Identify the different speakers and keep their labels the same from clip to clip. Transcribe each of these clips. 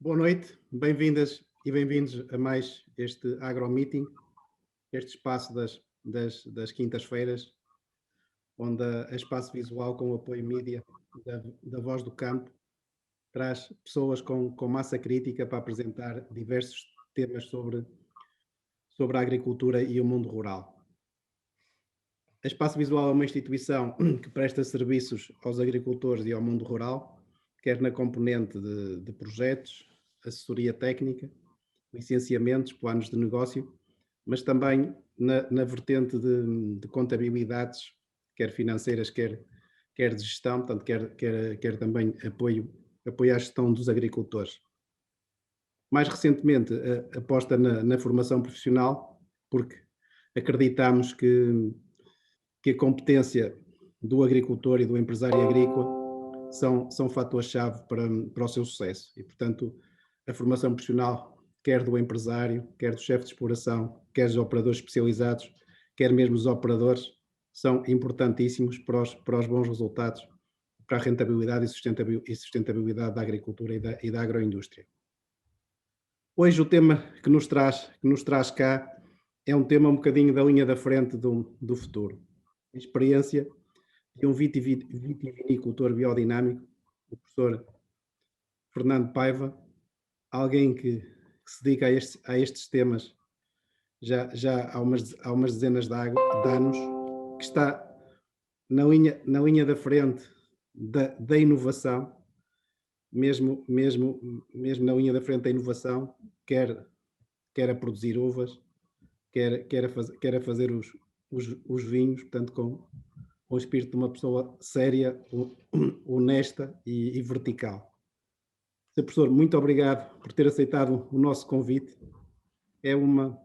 Speaker 1: Boa noite, bem-vindas e bem-vindos a mais este AgroMeeting, este espaço das quintas-feiras, onde a Espaço Visual, com o apoio mídia da Voz do Campo, traz pessoas com massa crítica para apresentar diversos temas sobre a agricultura e o mundo rural. A Espaço Visual é uma instituição que presta serviços aos agricultores e ao mundo rural, quer na componente de projetos, assessoria técnica, licenciamentos, planos de negócio, mas também na vertente de contabilidades, quer financeiras, quer de gestão, portanto, quer também apoio à gestão dos agricultores. Mais recentemente, aposta na formação profissional, porque acreditamos que a competência do agricultor e do empresário agrícola são fatores-chave para o seu sucesso. E, portanto, a formação profissional, quer do empresário, quer do chefe de exploração, quer dos operadores especializados, quer mesmo dos operadores, são importantíssimos para os bons resultados, para a rentabilidade e sustentabilidade da agricultura e da agroindústria. Hoje o tema que nos traz cá é um tema um bocadinho da linha da frente do futuro. A experiência de um vitivinicultor biodinâmico, o professor Fernando Paiva, alguém que se dedica a estes temas já há umas dezenas de anos, que está na linha da frente da inovação, mesmo na linha da frente da inovação, quer a produzir uvas, quer a fazer os vinhos, portanto, com o espírito de uma pessoa séria, honesta e vertical. Sr. Professor, muito obrigado por ter aceitado o nosso convite. É uma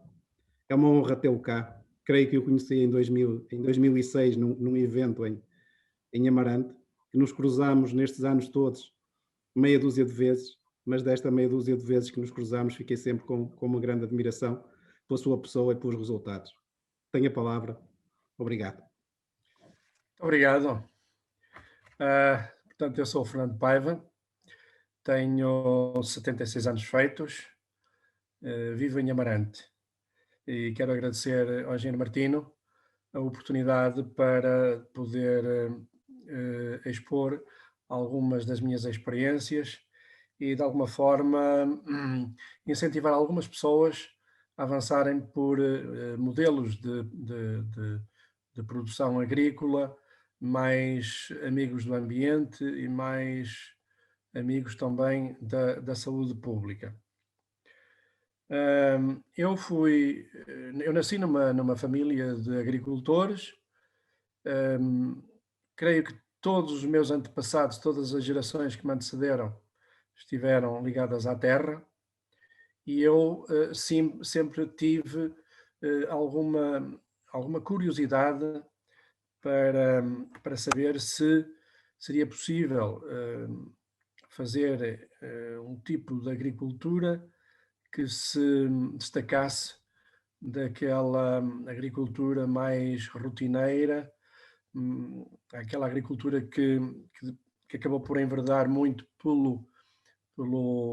Speaker 1: honra tê-lo cá. Creio que o conheci em 2006, num evento em Amarante, que nos cruzámos nestes anos todos meia dúzia de vezes, mas desta meia dúzia de vezes que nos cruzámos, fiquei sempre com uma grande admiração pela sua pessoa e pelos resultados. Tenho a palavra. Obrigado.
Speaker 2: Obrigado. Portanto, eu sou o Fernando Paiva, tenho 76 anos feitos, vivo em Amarante e quero agradecer ao Engenheiro Martino a oportunidade para poder expor algumas das minhas experiências e, de alguma forma, incentivar algumas pessoas a avançarem por modelos de produção agrícola mais amigos do ambiente e mais amigos também da saúde pública. Eu nasci numa família de agricultores. Creio que todos os meus antepassados, todas as gerações que me antecederam, estiveram ligadas à terra, e eu sempre tive alguma curiosidade para saber se seria possível fazer um tipo de agricultura que se destacasse daquela agricultura mais rotineira, aquela agricultura que acabou por enverdar muito pelo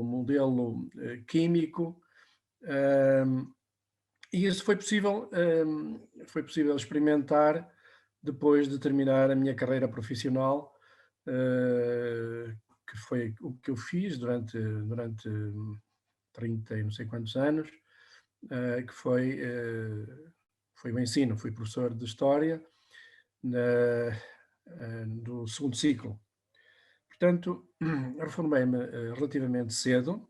Speaker 2: modelo químico, e isso foi possível experimentar depois de terminar a minha carreira profissional, que foi o que eu fiz durante 30 e não sei quantos anos, que foi o ensino. Fui professor de História do segundo ciclo. Portanto, reformei-me relativamente cedo,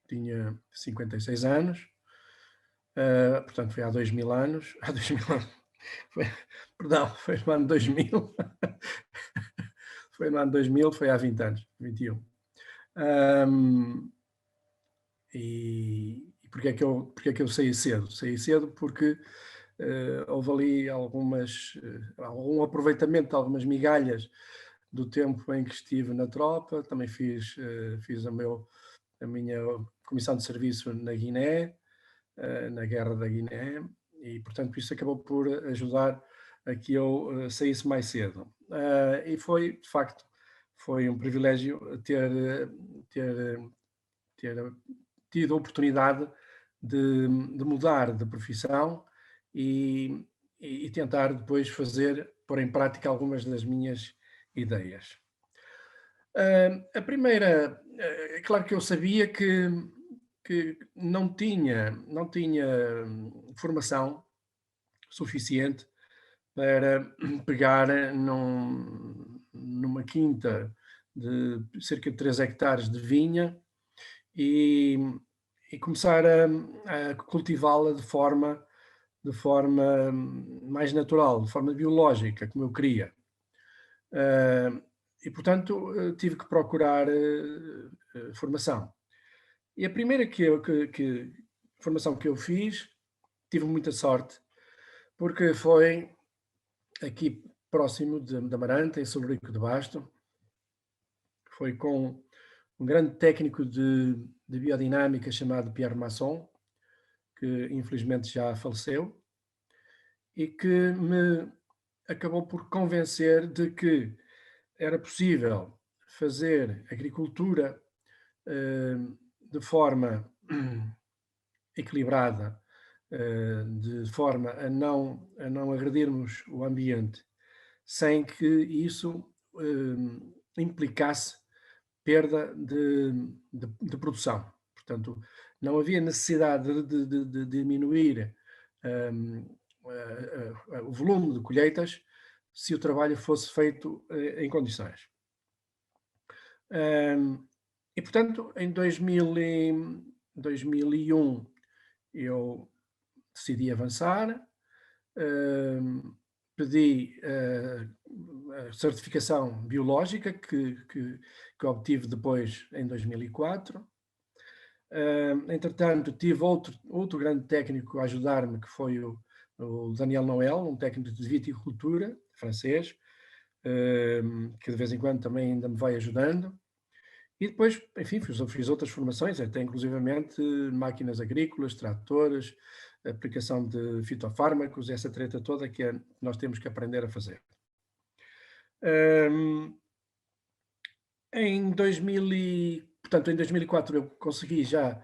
Speaker 2: tinha 56 anos, portanto foi há 2000 anos, foi no ano 2000, foi no ano 2000, foi há 20 anos, 21. E porquê é que eu saí cedo? Saí cedo porque houve ali algum aproveitamento de algumas migalhas do tempo em que estive na tropa. Também fiz a minha comissão de serviço na Guiné, na Guerra da Guiné, e portanto isso acabou por ajudar a que eu saísse mais cedo. E foi, de facto, foi um privilégio ter tido a oportunidade de mudar de profissão e tentar depois pôr em prática algumas das minhas ideias. A primeira, é claro que eu sabia que não tinha formação suficiente para pegar numa quinta de cerca de 3 hectares de vinha e, e começar a cultivá-la de forma mais natural, de forma biológica, como eu queria. E, portanto, tive que procurar formação. E a primeira formação que eu fiz, tive muita sorte, porque foi aqui próximo de Amarante, em Sobreco de Basto. Foi com um grande técnico de biodinâmica chamado Pierre Masson, que infelizmente já faleceu, e que me acabou por convencer de que era possível fazer agricultura de forma equilibrada, de forma a não agredirmos o ambiente, sem que isso implicasse perda de produção. Portanto, não havia necessidade de diminuir o volume de colheitas se o trabalho fosse feito em condições. E, portanto, em 2001 eu decidi avançar, pedi a certificação biológica que obtive depois em 2004. Entretanto, tive outro grande técnico a ajudar-me, que foi o Daniel Noël, um técnico de viticultura francês, que de vez em quando também ainda me vai ajudando. E depois, enfim, fiz outras formações, até inclusivamente máquinas agrícolas, tratores, aplicação de fitofármacos, essa treta toda que nós temos que aprender a fazer. Portanto, em 2004 eu consegui já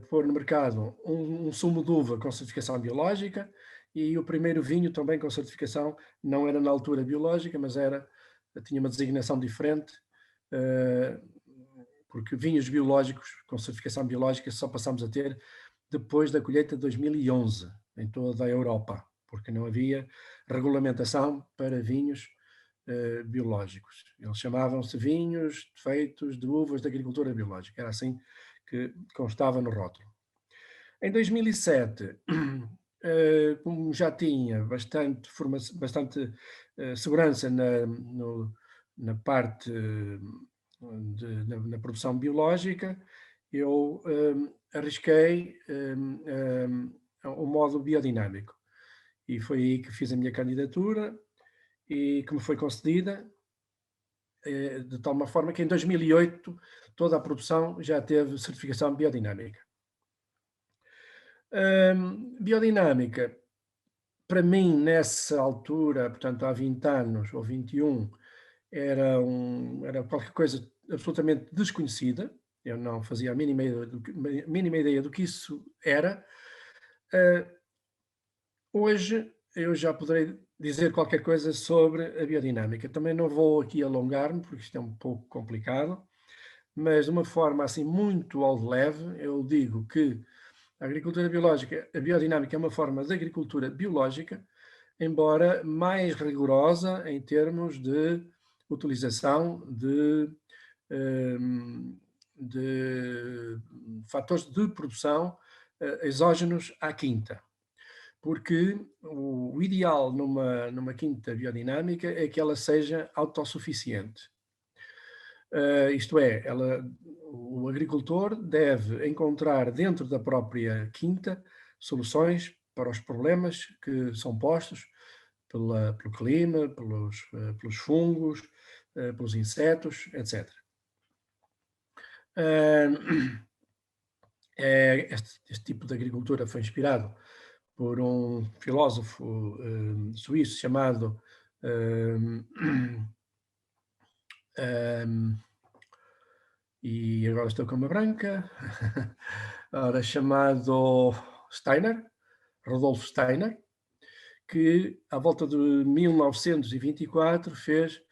Speaker 2: pôr no mercado um sumo de uva com certificação biológica e o primeiro vinho também com certificação, não era na altura biológica, mas tinha uma designação diferente, porque vinhos biológicos com certificação biológica só passamos a ter depois da colheita de 2011, em toda a Europa, porque não havia regulamentação para vinhos biológicos. Eles chamavam-se vinhos feitos de uvas de agricultura biológica, era assim que constava no rótulo. Em 2007, como já tinha bastante segurança na parte na produção biológica, eu arrisquei o modo biodinâmico. E foi aí que fiz a minha candidatura e que me foi concedida, de tal uma forma que em 2008 toda a produção já teve certificação biodinâmica. Biodinâmica, para mim, nessa altura, portanto há 20 anos ou 21, era qualquer coisa absolutamente desconhecida. Eu não fazia a mínima ideia do que isso era. Hoje eu já poderei dizer qualquer coisa sobre a biodinâmica. Também não vou aqui alongar-me, porque isto é um pouco complicado, mas de uma forma assim muito ao de leve, eu digo que a agricultura biológica, a biodinâmica é uma forma de agricultura biológica, embora mais rigorosa em termos de utilização de fatores de produção exógenos à quinta. Porque o ideal numa quinta biodinâmica é que ela seja autossuficiente. Isto é, o agricultor deve encontrar dentro da própria quinta soluções para os problemas que são postos pelo clima, pelos fungos, pelos insetos, etc. Este tipo de agricultura foi inspirado por um filósofo suíço chamado e agora estou com uma branca, ora, chamado Steiner, Rudolf Steiner, que à volta de 1924 fez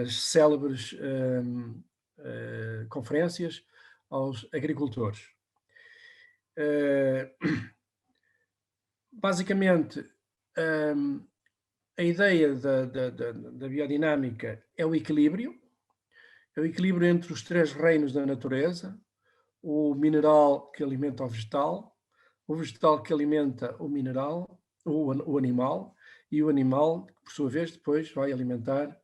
Speaker 2: as célebres conferências aos agricultores. Basicamente, a ideia da biodinâmica é o equilíbrio entre os três reinos da natureza: o mineral que alimenta o vegetal que alimenta o mineral, o animal, e o animal que, por sua vez, depois vai alimentar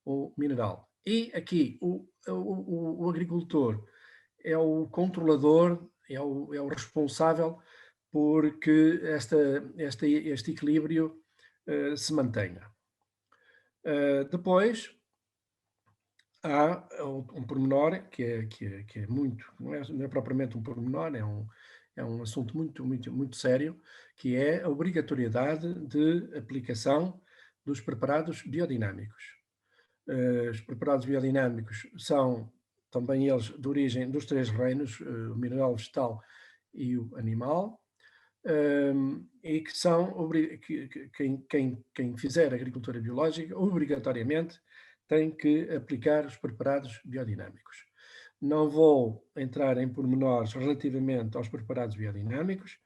Speaker 2: o mineral. E aqui o agricultor é o controlador, é o responsável por que este equilíbrio se mantenha. Depois há um pormenor que é muito, não é propriamente um pormenor, é um assunto muito sério, que é a obrigatoriedade de aplicação dos preparados biodinâmicos. Os preparados biodinâmicos são também eles de origem dos três reinos, o mineral, o vegetal e o animal, e que são, quem fizer agricultura biológica, obrigatoriamente tem que aplicar os preparados biodinâmicos. Não vou entrar em pormenores relativamente aos preparados biodinâmicos,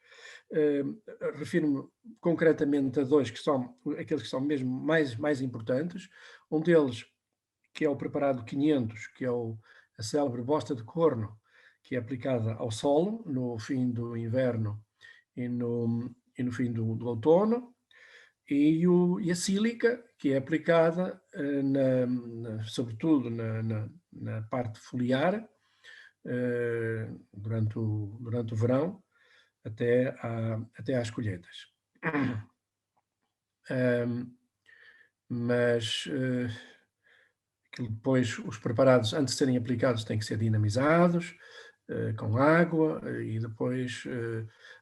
Speaker 2: refiro-me concretamente a dois que são aqueles que são mesmo mais importantes. Um deles, que é o preparado 500, que é a célebre bosta de corno, que é aplicada ao solo no fim do inverno e no fim do outono, e a sílica, que é aplicada sobretudo na parte foliar, durante o verão, até às colheitas. Mas depois os preparados, antes de serem aplicados, têm que ser dinamizados com água e depois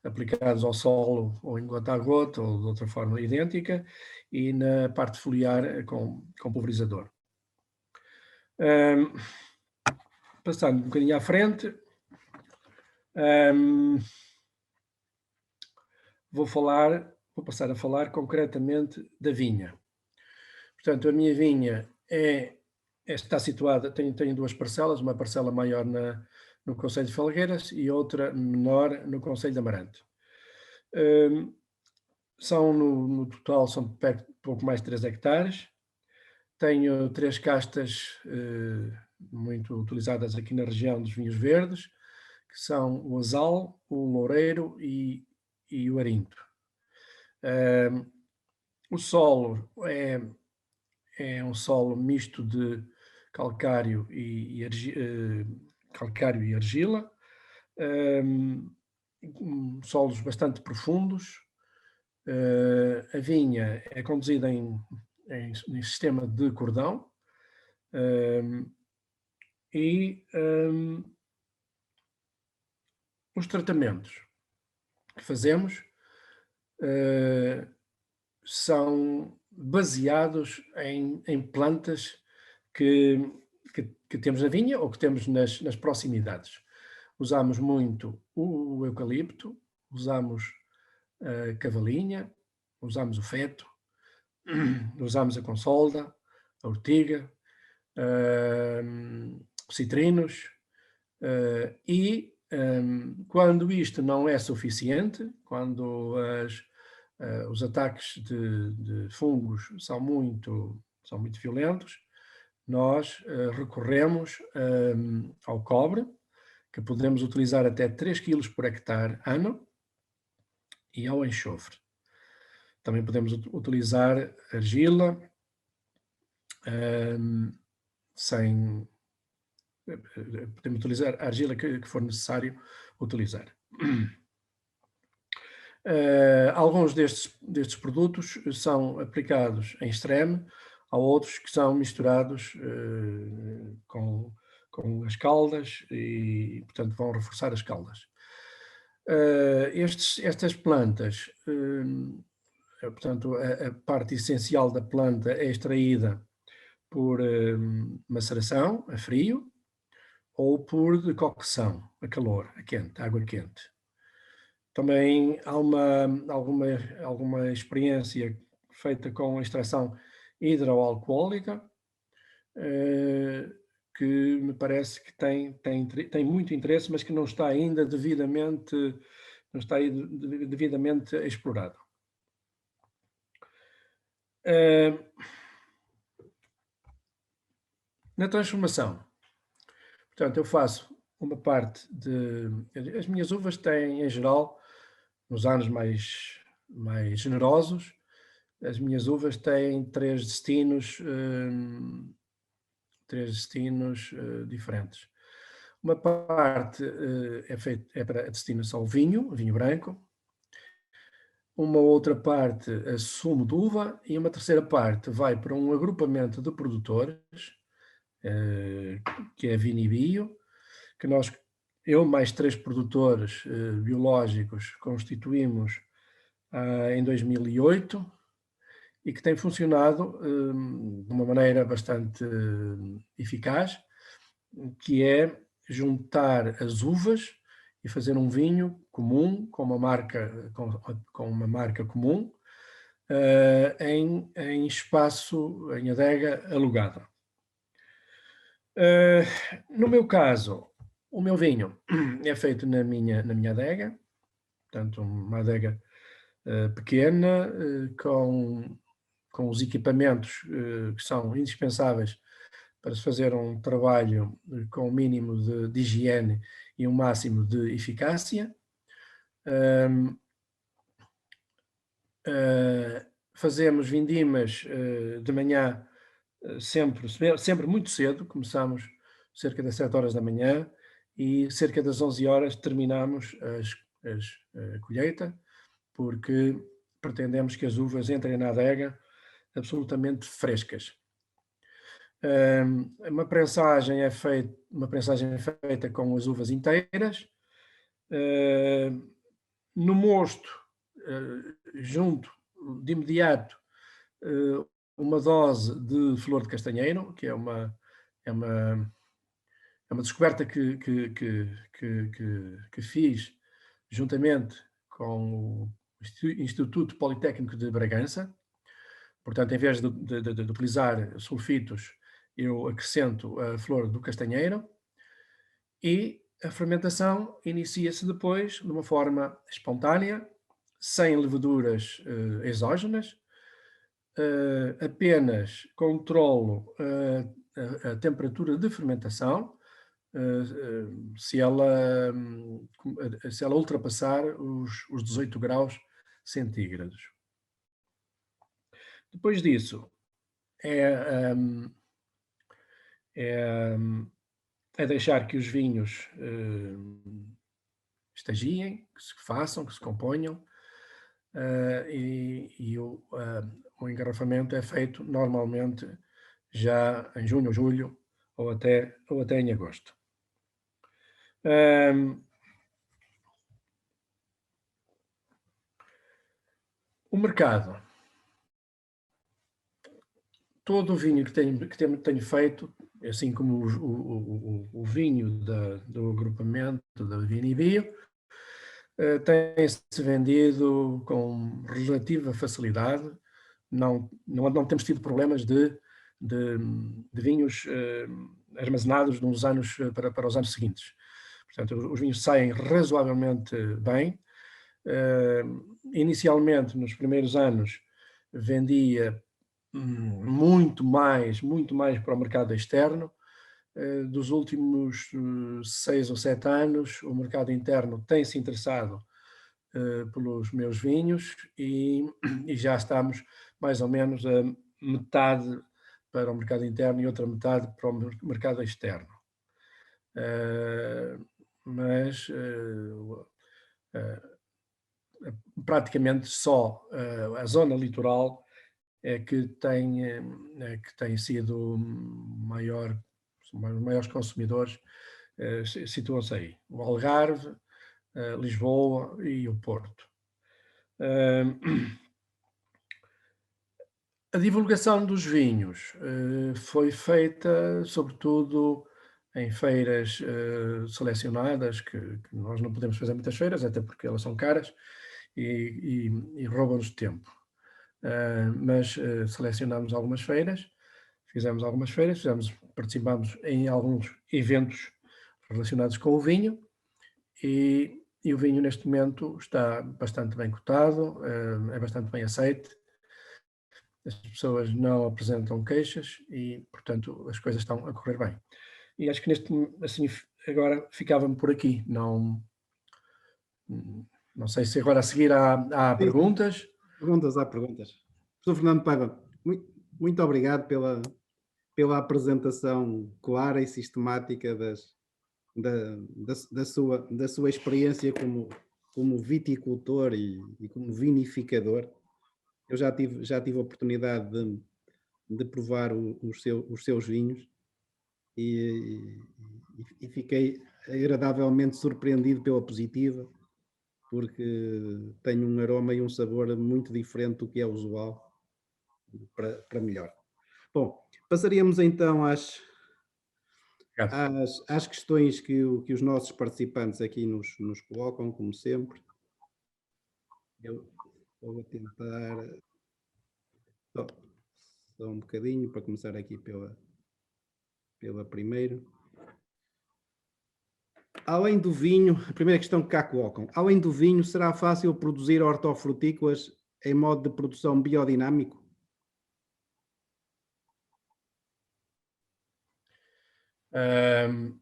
Speaker 2: aplicados ao solo ou em gota a gota ou de outra forma idêntica, e na parte foliar com pulverizador. Passando um bocadinho à frente, vou passar a falar concretamente da vinha. Portanto, a minha vinha está situada, tem duas parcelas, uma parcela maior no concelho de Felgueiras e outra menor no concelho de Amarante. No total são pouco mais de 3 hectares. Tenho 3 castas muito utilizadas aqui na região dos vinhos verdes, que são o Azal, o Loureiro e o Arinto. O solo é um solo misto de calcário e argila, solos bastante profundos. A vinha é conduzida em sistema de cordão, e os tratamentos que fazemos são baseados em plantas que temos na vinha ou que temos nas proximidades. Usamos muito o eucalipto, usamos a cavalinha, usamos o feto, usamos a consolda, a ortiga, citrinos, e quando isto não é suficiente, quando os ataques de fungos são muito violentos, nós recorremos ao cobre, que podemos utilizar até 3 kg por hectare ano, e ao enxofre. Também podemos utilizar argila, podemos utilizar a argila que for necessário utilizar. Alguns destes produtos são aplicados em extreme, há outros que são misturados com as caldas e, portanto, vão reforçar as caldas. Estas plantas, portanto, a parte essencial da planta é extraída por maceração a frio. ou por decocção, a calor, a quente, água quente. Também há alguma experiência feita com extração hidroalcoólica, eh, que me parece que tem muito interesse, mas que não está ainda devidamente explorado. Eh, Na transformação, portanto, eu faço uma parte de. As minhas uvas têm, em geral, nos anos mais generosos, as minhas uvas têm três destinos diferentes. Uma parte é para destinação ao vinho branco, uma outra parte a sumo de uva e uma terceira parte vai para um agrupamento de produtores, eh, que é a Vinibio, que eu mais 3 produtores biológicos constituímos em 2008 e que tem funcionado de uma maneira bastante eficaz, que é juntar as uvas e fazer um vinho comum com uma marca comum em adega alugada. No meu caso, o meu vinho é feito na minha adega, portanto uma adega pequena, com os equipamentos que são indispensáveis para se fazer um trabalho com o mínimo de higiene e um máximo de eficácia. Fazemos vindimas de manhã sempre muito cedo, começamos cerca das 7 horas da manhã e cerca das 11 horas terminamos a colheita, porque pretendemos que as uvas entrem na adega absolutamente frescas. Uma prensagem é feita com as uvas inteiras. No mosto, junto de imediato uma dose de flor de castanheiro, que é uma descoberta que fiz juntamente com o Instituto Politécnico de Bragança. Portanto, em vez de utilizar sulfitos, eu acrescento a flor do castanheiro e a fermentação inicia-se depois de uma forma espontânea, sem leveduras exógenas. Apenas controlo a temperatura de fermentação se ela ultrapassar os 18 graus centígrados. Depois disso, é deixar que os vinhos estagiem, que se componham, e o engarrafamento é feito normalmente já em junho ou julho, ou até em agosto. O mercado. Todo o vinho que tenho feito, assim como o vinho do agrupamento da Vinibio, tem-se vendido com relativa facilidade. Não temos tido problemas de vinhos armazenados de uns anos para os anos seguintes. Portanto, os vinhos saem razoavelmente bem. Inicialmente, nos primeiros anos, vendia muito mais para o mercado externo. Dos últimos 6 ou 7 anos, o mercado interno tem se interessado pelos meus vinhos e já estamos mais ou menos a metade para o mercado interno e outra metade para o mercado externo. Mas praticamente só a zona litoral é que tem sido os maiores consumidores, situam-se aí. O Algarve, Lisboa e o Porto. A divulgação dos vinhos foi feita, sobretudo, em feiras selecionadas, que nós não podemos fazer muitas feiras, até porque elas são caras e roubam-nos tempo. Mas selecionámos algumas feiras, fizemos algumas feiras, participámos em alguns eventos relacionados com o vinho e o vinho neste momento está bastante bem cotado, é bastante bem aceite, as pessoas não apresentam queixas e, portanto, as coisas estão a correr bem. E acho que assim, agora ficava-me por aqui, não sei se agora a seguir há
Speaker 1: Sim, sim.
Speaker 2: perguntas.
Speaker 1: Há perguntas. Professor Fernando Paiva, muito obrigado pela apresentação clara e sistemática da sua experiência como viticultor e como vinificador. Eu já tive a oportunidade de provar os seus vinhos e fiquei agradavelmente surpreendido pela positiva, porque tem um aroma e um sabor muito diferente do que é usual, para melhor. Bom, passaríamos então
Speaker 2: Obrigado.
Speaker 1: às questões que os nossos participantes aqui nos colocam, como sempre. Eu vou tentar só, só um bocadinho para começar aqui pela primeira. Além do vinho, a primeira questão que cá colocam, além do vinho, será fácil produzir hortofrutícolas em modo de produção biodinâmico?
Speaker 2: Ahm,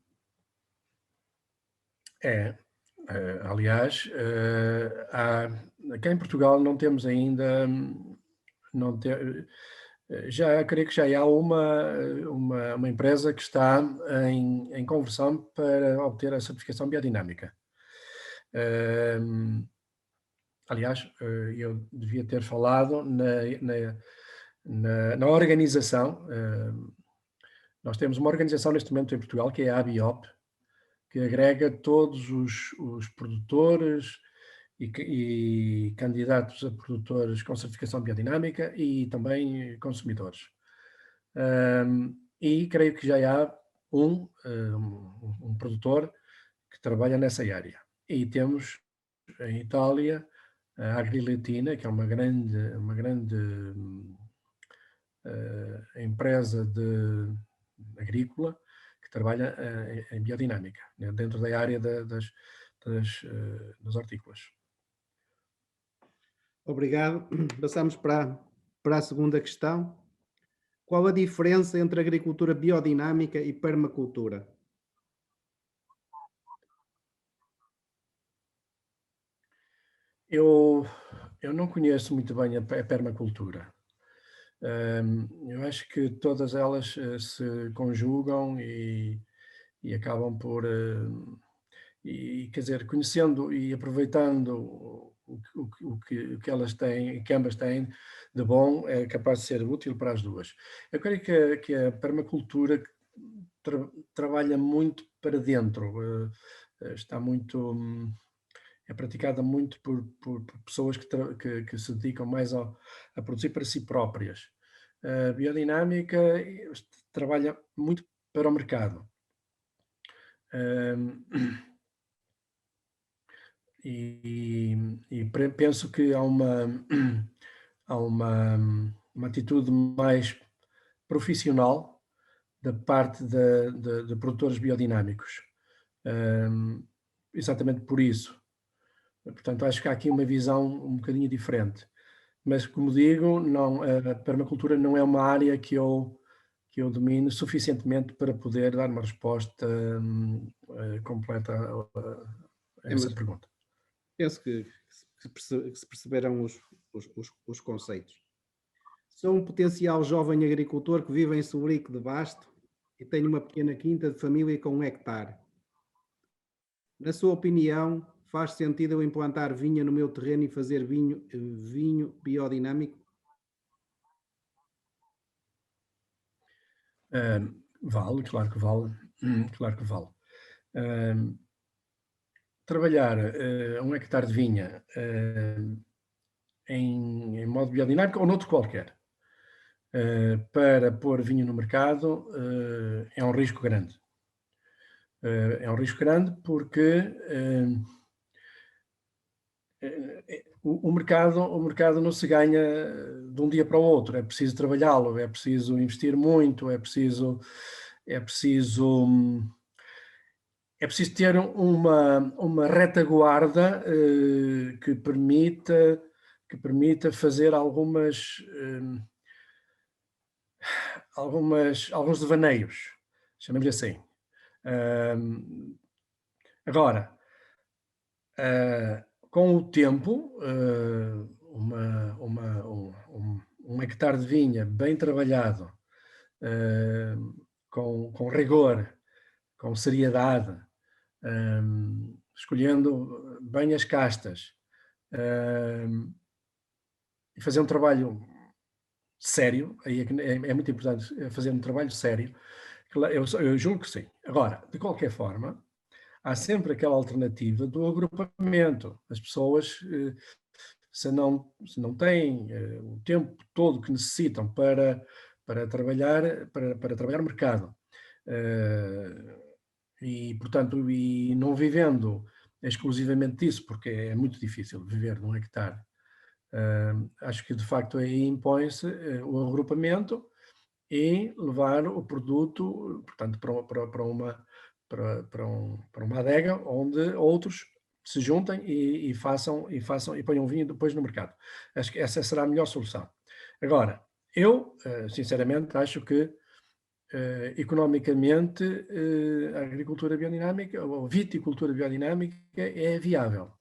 Speaker 2: aliás, cá em Portugal não temos ainda, não te, já creio que já há uma empresa que está em conversão para obter a certificação biodinâmica. Aliás, eu devia ter falado na organização. Nós temos uma organização neste momento em Portugal, que é a ABIOP, que agrega todos os produtores e candidatos a produtores com certificação biodinâmica e também consumidores. E creio que já há um produtor que trabalha nessa área. E temos em Itália a Agrilatina, que é uma grande empresa agrícola que trabalha em biodinâmica, né, dentro da área das hortícolas.
Speaker 1: Obrigado. Passamos para a segunda questão. Qual a diferença entre agricultura biodinâmica e permacultura?
Speaker 2: Eu não conheço muito bem a permacultura. Eu acho que todas elas se conjugam e acabam por, quer dizer, conhecendo e aproveitando o que elas têm, que ambas têm de bom, é capaz de ser útil para as duas. Eu creio que a permacultura trabalha muito para dentro, está muito, é praticada muito por pessoas que se dedicam mais a produzir para si próprias. A biodinâmica trabalha muito para o mercado. Penso que há uma atitude mais profissional da parte de produtores biodinâmicos. Exatamente por isso. Portanto, acho que há aqui uma visão um bocadinho diferente. Mas, como digo, a permacultura não é uma área que eu domino suficientemente para poder dar uma resposta completa a essa
Speaker 1: Mas
Speaker 2: pergunta.
Speaker 1: penso que se perceberam os conceitos. Sou um potencial jovem agricultor que vive em Sobrique de Basto e tenho uma pequena quinta de família com 1 hectare. Na sua opinião, faz sentido eu implantar vinha no meu terreno e fazer vinho biodinâmico?
Speaker 2: Vale, claro que vale. Claro que vale. Trabalhar 1 hectare de vinha em modo biodinâmico ou noutro qualquer, para pôr vinho no mercado, é um risco grande. É um risco grande porque o mercado não se ganha de um dia para o outro, é preciso trabalhá-lo, é preciso investir muito, é preciso, é preciso ter uma retaguarda que permita fazer alguns devaneios, chamemos assim. Agora, com o tempo, um hectare de vinha bem trabalhado, com rigor, com seriedade, escolhendo bem as castas, e fazer um trabalho sério, aí é muito importante fazer um trabalho sério, eu julgo que sim. Agora, de qualquer forma, há sempre aquela alternativa do agrupamento. As pessoas, se não têm o tempo todo que necessitam para trabalhar o mercado, e, portanto, e não vivendo exclusivamente disso, porque é muito difícil viver num hectare, acho que de facto aí impõe-se o agrupamento e levar o produto, portanto, para uma adega onde outros se juntem e ponham vinho depois no mercado. Acho que essa será a melhor solução. Agora, eu, sinceramente, acho que economicamente a agricultura biodinâmica ou a viticultura biodinâmica é viável.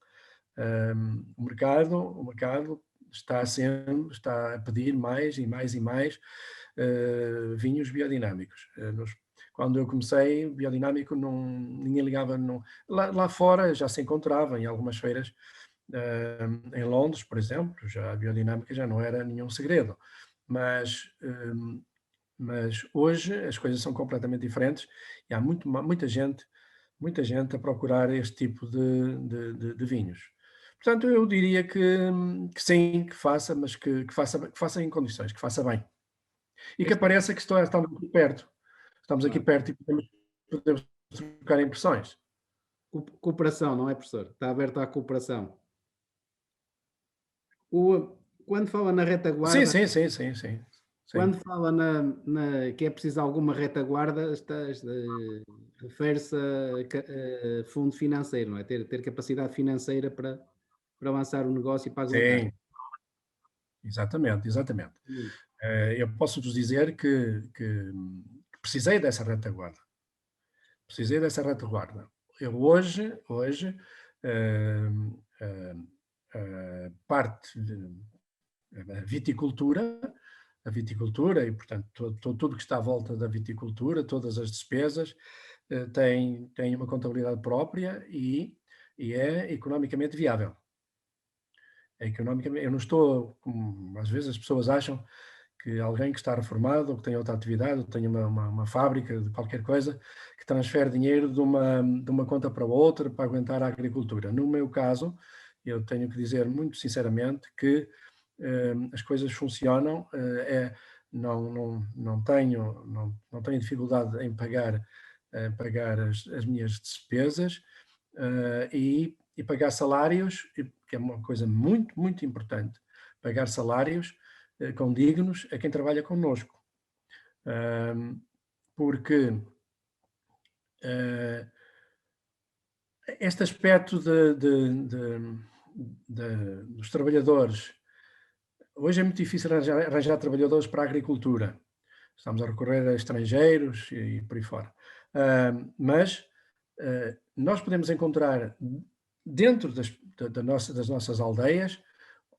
Speaker 2: O mercado está a pedir mais e mais e mais vinhos biodinâmicos. Quando eu comecei, biodinâmico ninguém ligava. Lá fora já se encontrava em algumas feiras, em Londres, por exemplo, já a biodinâmica já não era nenhum segredo. Mas hoje as coisas são completamente diferentes e há muita gente a procurar este tipo de vinhos. Portanto, eu diria que sim, que faça, mas que faça em condições, que faça bem. E que
Speaker 1: Esta
Speaker 2: apareça que estamos aqui perto. Estamos aqui perto e podemos trocar impressões.
Speaker 1: cooperação, não é, professor? Está aberto à cooperação. Quando fala na
Speaker 2: Sim,
Speaker 1: retaguarda,
Speaker 2: sim, sim, sim, sim. Sim.
Speaker 1: quando fala que é preciso alguma retaguarda, refere-se a fundo financeiro, não é? Ter capacidade financeira para avançar o negócio e para aguentar.
Speaker 2: Sim, exatamente, exatamente.
Speaker 1: Hum,
Speaker 2: Eu posso-vos dizer que precisei dessa retaguarda. Precisei dessa retaguarda. Eu hoje, hum, parte a viticultura e, portanto, tudo que está à volta da viticultura, todas as despesas, tem uma contabilidade própria e é economicamente viável. Eu não estou, como às vezes as pessoas acham, que alguém que está reformado ou que tem outra atividade, ou tem uma fábrica de qualquer coisa, que transfere dinheiro de uma conta para outra para aguentar a agricultura. No meu caso, eu tenho que dizer muito sinceramente que as coisas funcionam, não tenho dificuldade em pagar as minhas despesas e pagar salários, que é uma coisa muito, muito importante, pagar salários condignos a quem trabalha connosco. Porque este aspecto dos trabalhadores, hoje é muito difícil arranjar trabalhadores para a agricultura. Estamos a recorrer a estrangeiros e por aí fora. Mas nós podemos encontrar dentro das nossas aldeias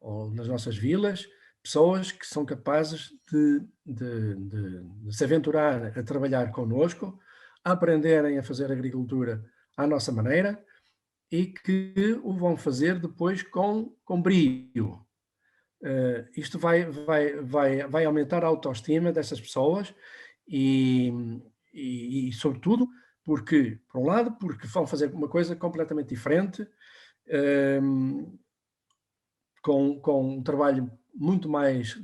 Speaker 2: ou nas nossas vilas pessoas que são capazes de se aventurar a trabalhar connosco, a aprenderem a fazer agricultura à nossa maneira e que o vão fazer depois com brio. Isto vai aumentar a autoestima dessas pessoas e, sobretudo, porque, por um lado, porque vão fazer uma coisa completamente diferente, com um trabalho muito mais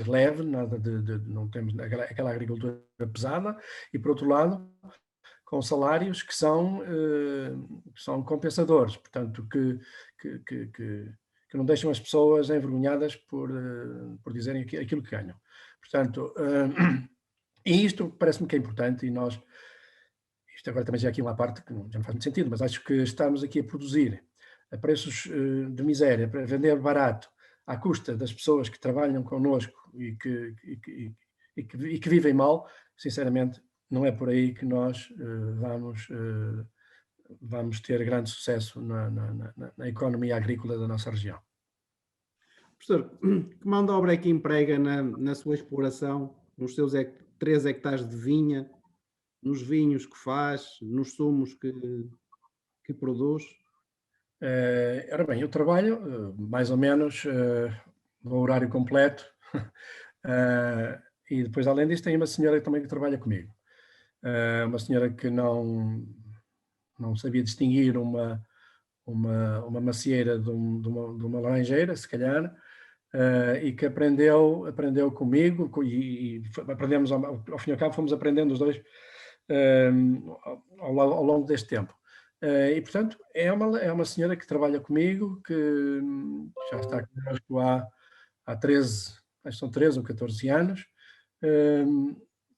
Speaker 2: leve, nada não temos aquela agricultura pesada, e por outro lado, com salários que são compensadores, portanto, que não deixam as pessoas envergonhadas por dizerem aquilo que ganham. Portanto, e isto parece-me que é importante e nós, isto agora também já é aqui uma parte que já não faz muito sentido, mas acho que estamos aqui a produzir a preços de miséria, para vender barato, à custa das pessoas que trabalham connosco e que vivem mal, sinceramente, não é por aí que nós vamos ter grande sucesso na economia agrícola da nossa região.
Speaker 1: Professor, que mão de obra é que emprega na sua exploração, nos seus 3 hectares de vinha, nos vinhos que faz, nos sumos que produz?
Speaker 2: Ora bem, eu trabalho mais ou menos no horário completo e depois, além disso, tem uma senhora também que trabalha comigo. Uma senhora que não sabia distinguir uma macieira de uma laranjeira, se calhar, e que aprendeu comigo e aprendemos, ao fim e ao cabo, fomos aprendendo os dois ao longo deste tempo. E, portanto, é uma senhora que trabalha comigo, que já está connosco há 13, acho que são 13 ou 14 anos,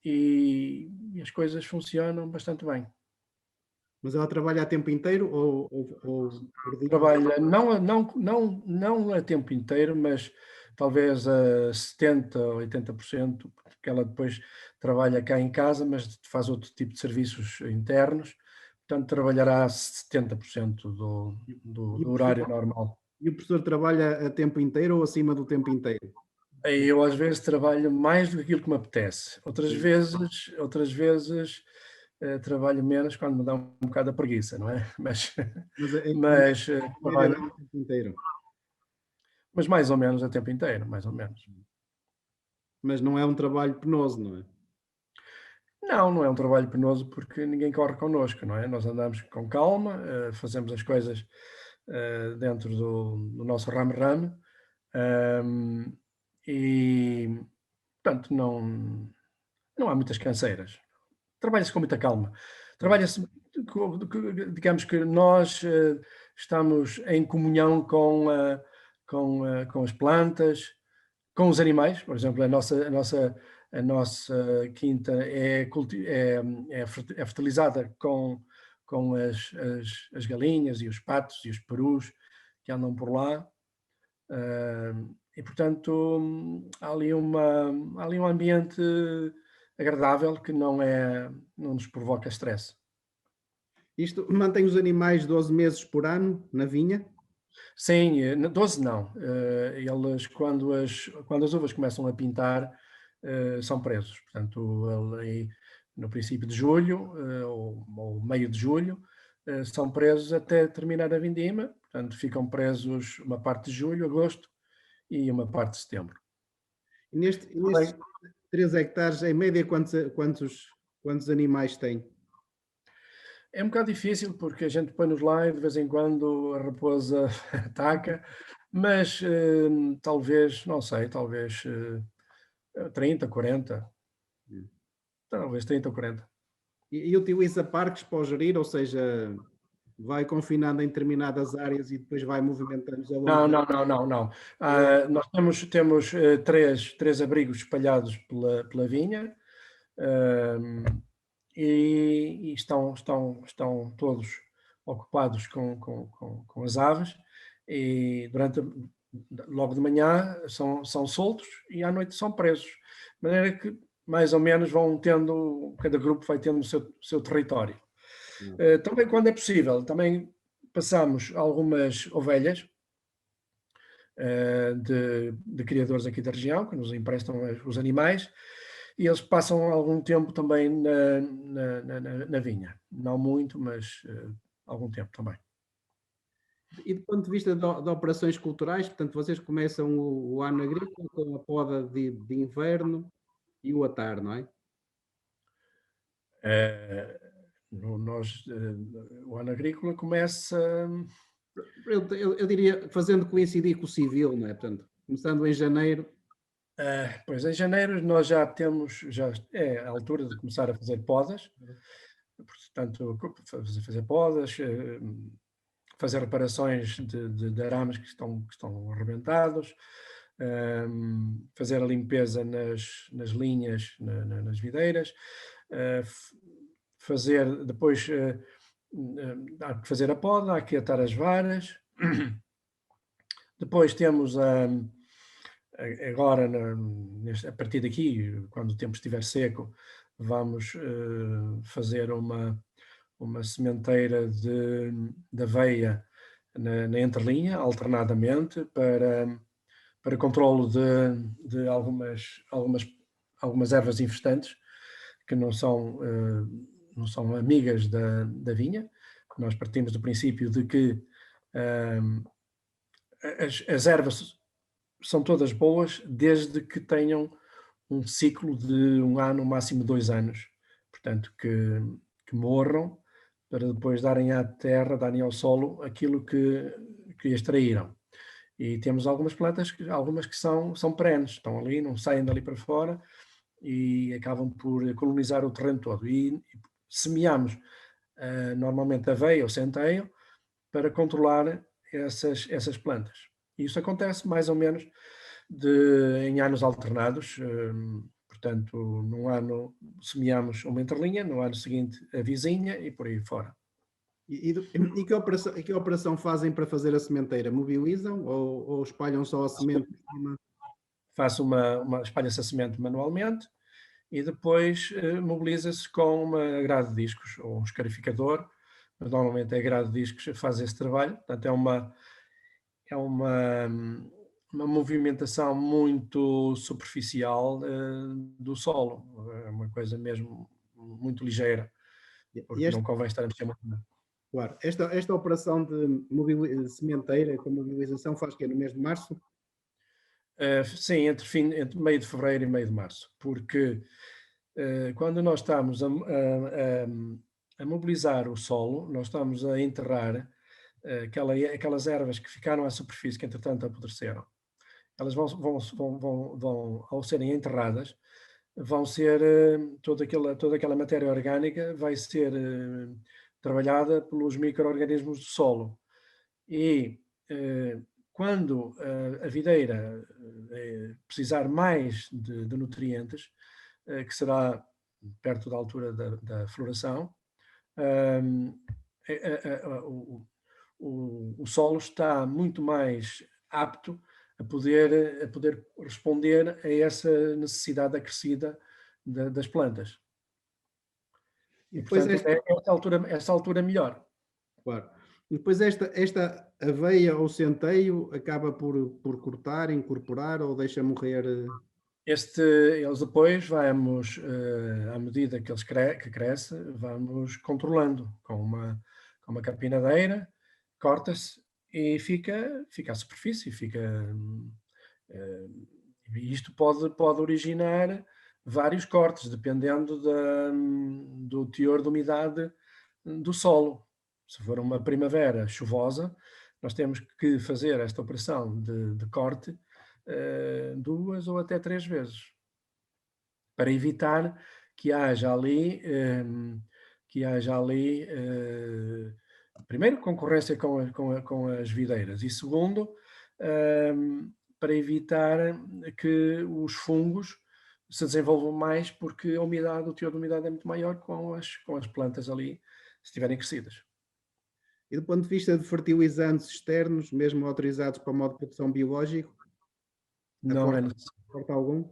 Speaker 2: e as coisas funcionam bastante bem.
Speaker 1: Mas ela trabalha a tempo inteiro ou por dia?
Speaker 2: Trabalha não a tempo inteiro, mas talvez a 70% ou 80%, porque ela depois trabalha cá em casa, mas faz outro tipo de serviços internos, portanto trabalhará 70% do horário normal.
Speaker 1: E o professor trabalha a tempo inteiro ou acima do tempo inteiro?
Speaker 2: Eu às vezes trabalho mais do que aquilo que me apetece, outras vezes trabalho menos quando me dá um bocado a preguiça, não é? Mas,
Speaker 1: Mas em
Speaker 2: mas
Speaker 1: média
Speaker 2: trabalho,
Speaker 1: dá o tempo inteiro.
Speaker 2: mas mais ou menos a tempo inteiro, mais ou menos.
Speaker 1: Mas não é um trabalho penoso, não é?
Speaker 2: Não é um trabalho penoso porque ninguém corre connosco, não é? Nós andamos com calma, fazemos as coisas dentro do nosso rame-rame, hum, e portanto não há muitas canseiras. Trabalha-se com muita calma. Trabalha-se, digamos que nós estamos em comunhão com as plantas, com os animais. Por exemplo, a nossa quinta é fertilizada com as galinhas e os patos e os perus que andam por lá. E, portanto, há ali um ambiente agradável que não nos provoca stress.
Speaker 1: Isto mantém os animais 12 meses por ano na vinha?
Speaker 2: Sim, 12 não. Eles, quando as uvas começam a pintar, são presos. Portanto, ali no princípio de julho, ou meio de julho, são presos até terminar a vindima. Portanto, ficam presos uma parte de julho, agosto e uma parte de setembro.
Speaker 1: E nestes 3 hectares, em média, quantos animais tem?
Speaker 2: É um bocado difícil porque a gente põe-nos lá e de vez em quando a raposa ataca, mas talvez, não sei, talvez 30, 40,
Speaker 1: Hum.
Speaker 2: talvez 30 ou 40.
Speaker 1: E utiliza parques para o gerir, ou seja, vai confinando em determinadas áreas e depois vai movimentando-os ao longo
Speaker 2: Não,
Speaker 1: da
Speaker 2: não, não, não, não. Nós temos três abrigos espalhados pela vinha, hum, e estão todos ocupados com as aves, e logo de manhã são soltos e à noite são presos. De maneira que mais ou menos cada grupo vai tendo o seu território. Também quando é possível, também passamos algumas ovelhas de criadores aqui da região, que nos emprestam os animais, e eles passam algum tempo também na vinha. Não muito, mas algum tempo também.
Speaker 1: E do ponto de vista de operações culturais, portanto, vocês começam o ano agrícola com a poda de inverno e o atar, não é?
Speaker 2: Eh, o ano agrícola começa.
Speaker 1: Eu diria, fazendo coincidir com o civil, não é? Portanto, começando em janeiro.
Speaker 2: Pois em janeiro nós já é a altura de começar a fazer podas. portanto, fazer podas, fazer reparações de arames que estão arrebentados, fazer a limpeza nas linhas, nas videiras, fazer depois, há que fazer a poda, há que atar as varas. Depois temos agora, a partir daqui, quando o tempo estiver seco, vamos fazer uma sementeira de aveia na entrelinha, alternadamente, para controlo de algumas ervas infestantes que não são amigas da vinha. Nós partimos do princípio de que as ervas são todas boas desde que tenham um ciclo de 1 ano, máximo 2 anos. Portanto, que morram para depois darem à terra, darem ao solo aquilo que extraíram. E temos algumas plantas, algumas que são perenes, estão ali, não saem dali para fora e acabam por colonizar o terreno todo. E semeamos normalmente aveia ou centeio para controlar essas plantas. E isso acontece mais ou menos em anos alternados. Portanto, num ano semeamos uma entrelinha, no ano seguinte a vizinha e por aí fora.
Speaker 1: E que operação fazem para fazer a sementeira? Mobilizam ou espalham só a semente por cima?
Speaker 2: Faço espalha-se a semente manualmente e depois mobiliza-se com uma grade de discos ou um escarificador, mas normalmente é a grade de discos que faz esse trabalho. Portanto, é uma movimentação muito superficial do solo, é uma coisa mesmo muito ligeira,
Speaker 1: E
Speaker 2: porque não convém estar a mexer muito.
Speaker 1: claro, esta operação de sementeira com mobilização faz quê? No mês de março?
Speaker 2: Sim, entre meio de fevereiro e meio de março, porque quando nós estamos a mobilizar o solo, nós estamos a enterrar aquelas ervas que ficaram à superfície, que entretanto apodreceram. Elas vão, ao serem enterradas, vão ser, toda aquela matéria orgânica vai ser trabalhada pelos micro-organismos do solo. E quando a videira precisar mais de nutrientes, que será perto da altura da floração, o solo está muito mais apto a poder responder a essa necessidade acrescida das plantas. E,
Speaker 1: Depois
Speaker 2: portanto, é essa altura melhor.
Speaker 1: claro. E depois esta aveia ou centeio acaba por cortar, incorporar ou deixa morrer?
Speaker 2: Eles depois à medida que que cresce, vamos controlando com uma capinadeira, corta-se e fica à superfície, eh, e isto pode originar vários cortes, dependendo do teor de umidade do solo. Se for uma primavera chuvosa, nós temos que fazer esta operação de corte 2 ou até 3 vezes, para evitar que haja ali, primeiro, concorrência com as videiras e segundo, para evitar que os fungos se desenvolvam mais, porque o teor de umidade é muito maior com as plantas ali, se estiverem crescidas.
Speaker 1: E do ponto de vista de fertilizantes externos, mesmo autorizados para o modo de produção biológico,
Speaker 2: Não é necessário,
Speaker 1: aporta algum?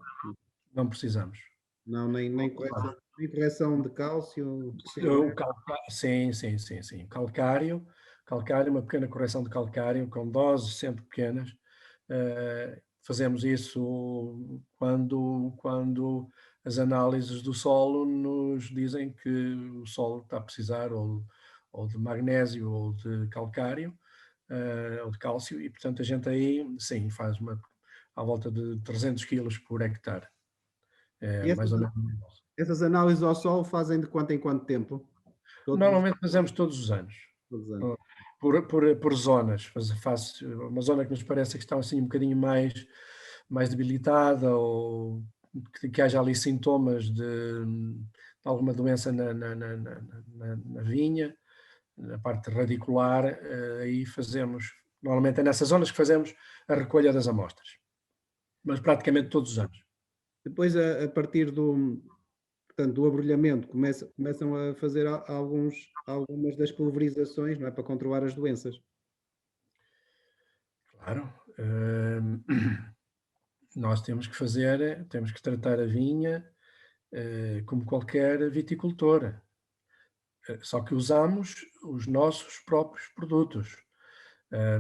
Speaker 2: não precisamos.
Speaker 1: Não, nem correção de cálcio?
Speaker 2: Sim, sim, sim, sim. Calcário, uma pequena correção de calcário, com doses sempre pequenas. Fazemos isso quando as análises do solo nos dizem que o solo está a precisar ou de magnésio ou de calcário, ou de cálcio, e portanto a gente aí, sim, faz à volta de 300 quilos por hectare.
Speaker 1: E
Speaker 2: Mais ou menos.
Speaker 1: essas análises ao solo fazem de quanto em quanto tempo?
Speaker 2: Normalmente fazemos todos os anos.
Speaker 1: Todos os anos.
Speaker 2: Por zonas. Faço uma zona que nos parece que está assim um bocadinho mais debilitada ou que haja ali sintomas alguma doença na vinha, na parte radicular, aí fazemos, normalmente é nessas zonas que fazemos a recolha das amostras, mas praticamente todos os anos.
Speaker 1: Depois, a partir portanto, do abrolhamento, começam a fazer algumas das pulverizações, não é, para controlar as doenças.
Speaker 2: Claro, nós temos que tratar a vinha, como qualquer viticultor, só que usamos os nossos próprios produtos.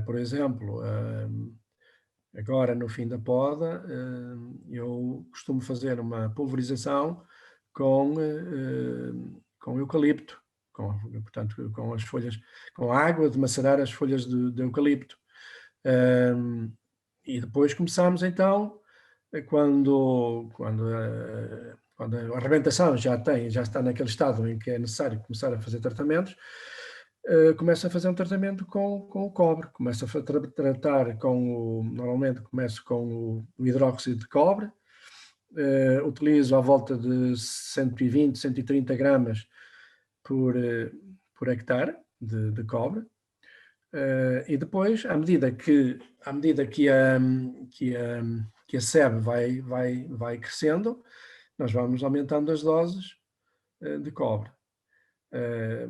Speaker 2: Por exemplo, agora no fim da poda, eu costumo fazer uma pulverização com eucalipto, portanto, com as folhas, com a água de macerar as folhas de eucalipto. E depois começamos então, quando a arrebentação já está naquele estado em que é necessário começar a fazer tratamentos, começo a fazer um tratamento com o cobre, começo a tratar normalmente começo com o hidróxido de cobre, utilizo à volta de 120, 130 gramas por hectare de cobre. E depois, à medida que a sebe vai crescendo, nós vamos aumentando as doses de cobre.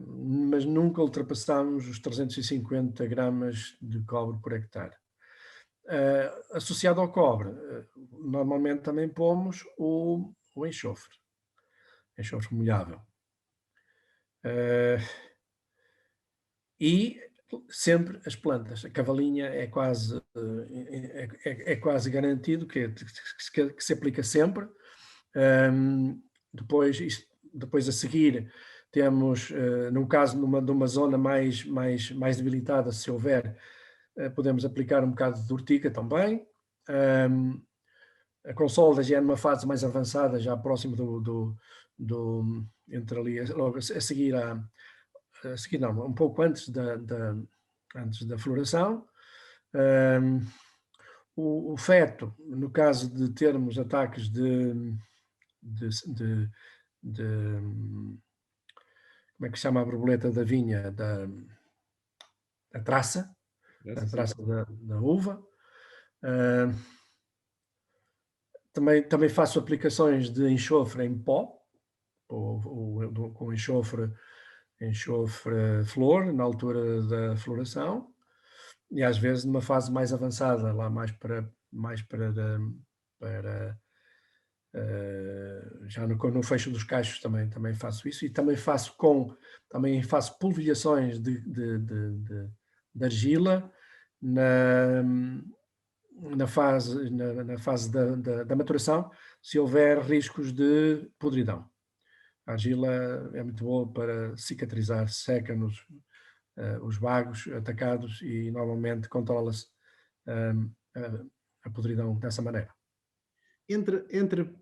Speaker 2: Mas nunca ultrapassamos os 350 gramas de cobre por hectare. Associado ao cobre, normalmente também pomos o enxofre molhável. E sempre as plantas. A cavalinha é quase garantido que se aplica sempre. Depois a seguir temos, no caso numa zona mais debilitada, se houver, podemos aplicar um bocado de urtica também. A consolda já é numa fase mais avançada, já próximo entre ali, logo a seguir não, um pouco antes da floração. O feto, no caso de termos ataques de como é que se chama a borboleta da vinha? Da traça, a traça da uva. Também faço aplicações de enxofre em pó, com enxofre flor, na altura da floração, e às vezes numa fase mais avançada, lá mais para já no fecho dos cachos também faço isso, e também faço polvilhações de argila na fase da maturação, se houver riscos de podridão. A argila é muito boa para cicatrizar, seca-nos os bagos atacados e normalmente controla-se a podridão dessa maneira.
Speaker 1: Entre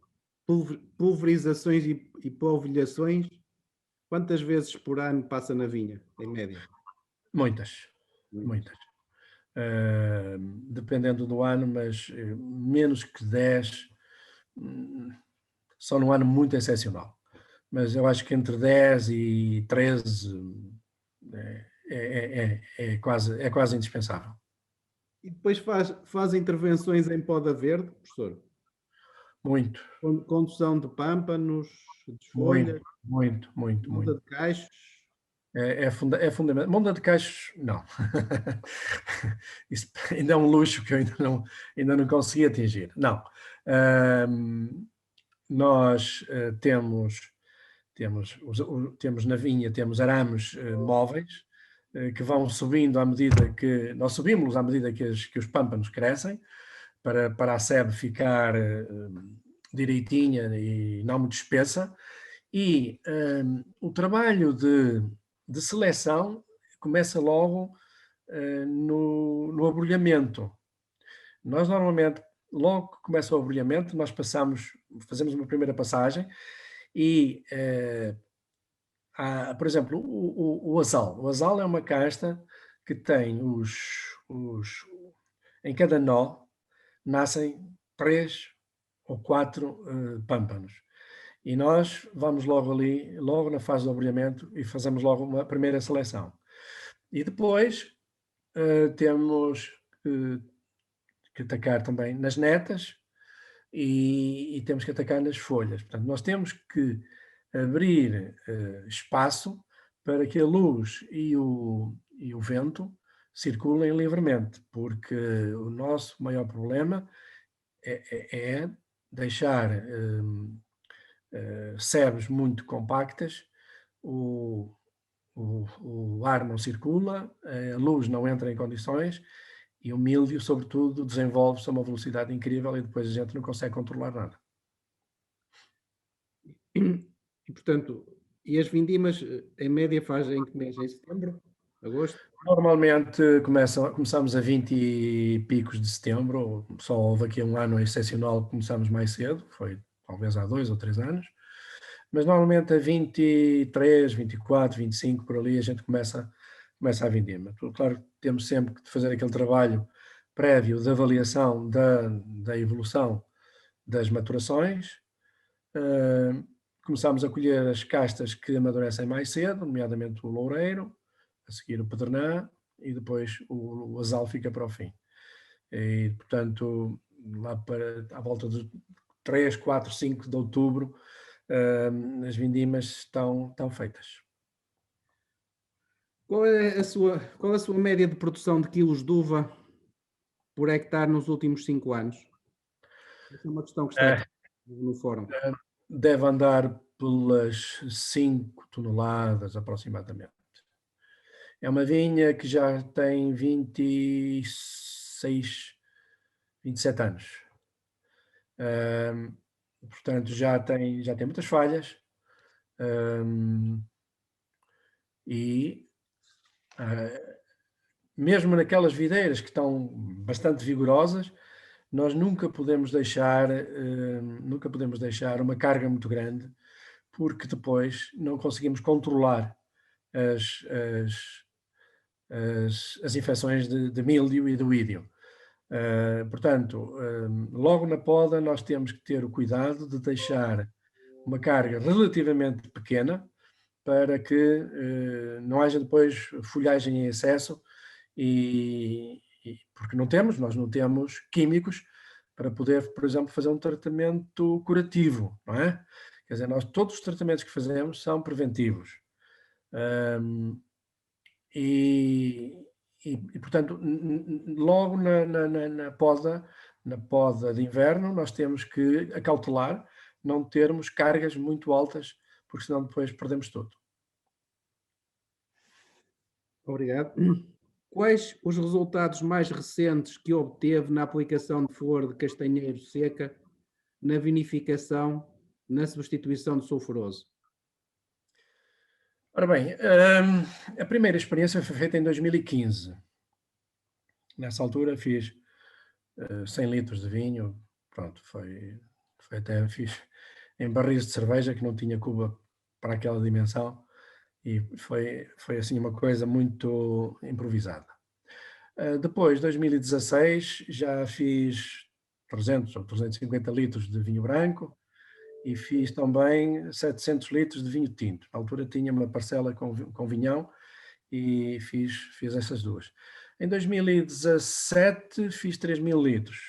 Speaker 1: pulverizações e polvilhações, quantas vezes por ano passa na vinha, em média?
Speaker 2: Muitas. Dependendo do ano, mas menos que 10, só num ano muito excepcional. Mas eu acho que entre 10 e 13 é quase indispensável.
Speaker 1: E depois faz intervenções em poda verde, professor?
Speaker 2: Muito.
Speaker 1: Condução de pâmpanos, de folhas?
Speaker 2: Muito.
Speaker 1: Monta de cachos?
Speaker 2: É fundamental. Monta de cachos, não. Isso ainda é um luxo que eu ainda não consegui atingir. Não. Nós temos na vinha, temos arames móveis que vão subindo à medida que nós subimos à medida que os pâmpanos crescem, para a sebe ficar direitinha e não muito espessa. E o trabalho de seleção começa logo no abrolhamento. Nós normalmente, logo que começa o abrolhamento, nós fazemos uma primeira passagem e, por exemplo, o azal. O azal é uma casta que tem em cada nó nascem 3 ou 4 pâmpanos. E nós vamos logo ali, logo na fase do abrilhamento, e fazemos logo uma primeira seleção. E depois temos que atacar também nas netas e temos que atacar nas folhas. Portanto, nós temos que abrir espaço para que a luz e o vento circulem livremente, porque o nosso maior problema é deixar sebes muito compactas, o, o ar não circula, a luz não entra em condições e o míldio, sobretudo, desenvolve-se a uma velocidade incrível e depois a gente não consegue controlar nada.
Speaker 1: E, portanto, e as vindimas, em média, fazem que mês? Em setembro? Agosto?
Speaker 2: Normalmente começamos a 20 e picos de setembro, só houve aqui um ano excepcional que começamos mais cedo, foi talvez há 2 ou 3 anos, mas normalmente a 23, 24, 25, por ali a gente começa a vindima. Claro que temos sempre que fazer aquele trabalho prévio de avaliação da evolução das maturações. Começamos a colher as castas que amadurecem mais cedo, nomeadamente o loureiro, a seguir o pedernã e depois o azal fica para o fim. E, portanto, lá para à volta de 3, 4, 5 de outubro, as vindimas estão feitas.
Speaker 1: Qual a sua média de produção de quilos de uva por hectare nos últimos 5 anos? Essa é uma questão que está aqui no fórum.
Speaker 2: Deve andar pelas 5 toneladas aproximadamente. É uma vinha que já tem 26, 27 anos. Portanto, já tem muitas falhas. E mesmo naquelas videiras que estão bastante vigorosas, nós nunca podemos deixar uma carga muito grande, porque depois não conseguimos controlar as infecções de míldio e do ídio. Portanto, logo na poda nós temos que ter o cuidado de deixar uma carga relativamente pequena para que não haja depois folhagem em excesso porque nós não temos químicos para poder, por exemplo, fazer um tratamento curativo, não é? Quer dizer, todos os tratamentos que fazemos são preventivos. Portanto, logo na poda de inverno, nós temos que acautelar, não termos cargas muito altas, porque senão depois perdemos tudo.
Speaker 1: Obrigado. Quais os resultados mais recentes que obteve na aplicação de flor de castanheiro seca, na vinificação, na substituição de sulfuroso?
Speaker 2: Ora bem, a primeira experiência foi feita em 2015. Nessa altura fiz 100 litros de vinho, pronto, foi até fiz em barris de cerveja que não tinha cuba para aquela dimensão e foi assim uma coisa muito improvisada. Depois, 2016, já fiz 300 ou 350 litros de vinho branco e fiz também 700 litros de vinho tinto. Na altura tinha uma parcela com vinhão e fiz essas duas. Em 2017 fiz 3.000 litros.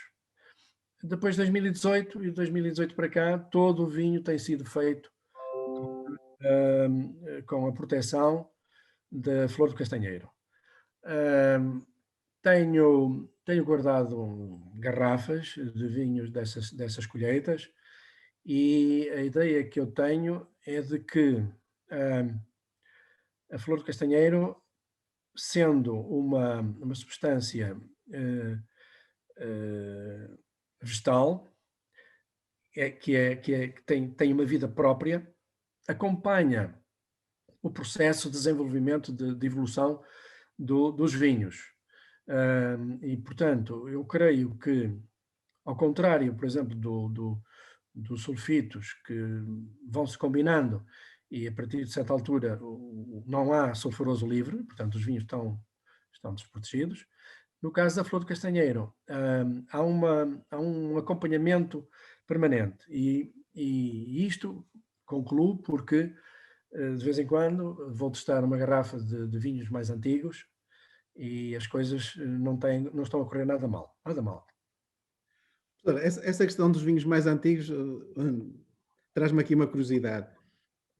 Speaker 2: Depois de 2018 e 2018 para cá, todo o vinho tem sido feito com a proteção da flor do castanheiro. Tenho guardado garrafas de vinhos dessas colheitas e a ideia que eu tenho é de que a flor do castanheiro, sendo uma substância vegetal, que tem uma vida própria, acompanha o processo de desenvolvimento, de evolução dos vinhos. E, portanto, eu creio que, ao contrário, por exemplo, dos sulfitos que vão se combinando e a partir de certa altura não há sulfuroso livre, portanto os vinhos estão desprotegidos. No caso da flor do castanheiro, há um acompanhamento permanente e isto concluo porque de vez em quando vou testar uma garrafa de vinhos mais antigos e as coisas não estão a correr nada mal, nada mal.
Speaker 1: Ora, essa questão dos vinhos mais antigos, traz-me aqui uma curiosidade.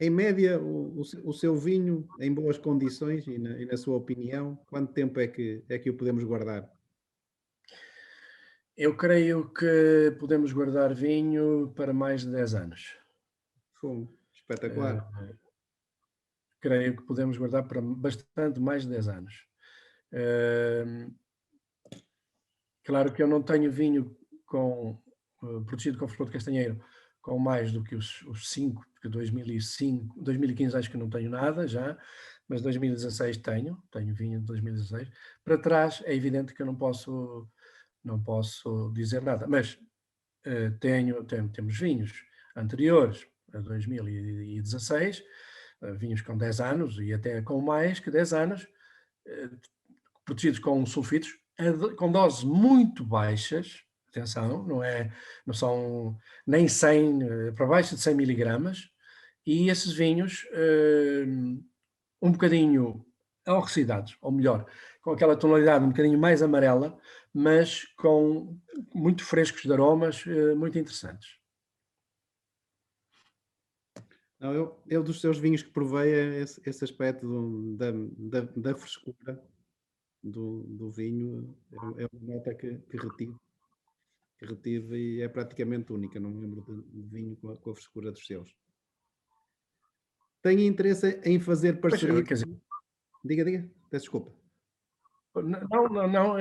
Speaker 1: Em média, o seu vinho em boas condições e na sua opinião, quanto tempo é que o podemos guardar?
Speaker 2: Eu creio que podemos guardar vinho para mais de 10 anos.
Speaker 1: Espetacular.
Speaker 2: Eh, Creio que podemos guardar para bastante mais de 10 anos. Eh, Claro que eu não tenho vinho protegido com flor de castanheiro com mais do que os 5, porque 2005, 2015 acho que não tenho nada já, mas 2016 tenho vinho de 2016. Para trás é evidente que eu não posso dizer nada, mas temos vinhos anteriores a 2016, vinhos com 10 anos e até com mais que 10 anos, eh, protegidos com sulfitos, com doses muito baixas, atenção, não são nem 100, para baixo de 100 miligramas, e esses vinhos um bocadinho oxidados, ou melhor, com aquela tonalidade um bocadinho mais amarela, mas com muito frescos de aromas, muito interessantes.
Speaker 1: Não, eu dos seus vinhos que provei é esse aspecto da frescura do vinho, é uma nota que retive e é praticamente única, não me lembro de vinho com a frescura dos seus. Tenho interesse em fazer
Speaker 2: Pois,
Speaker 1: parceria.
Speaker 2: quer dizer,
Speaker 1: Diga, diga, peço desculpa.
Speaker 2: não, não, não,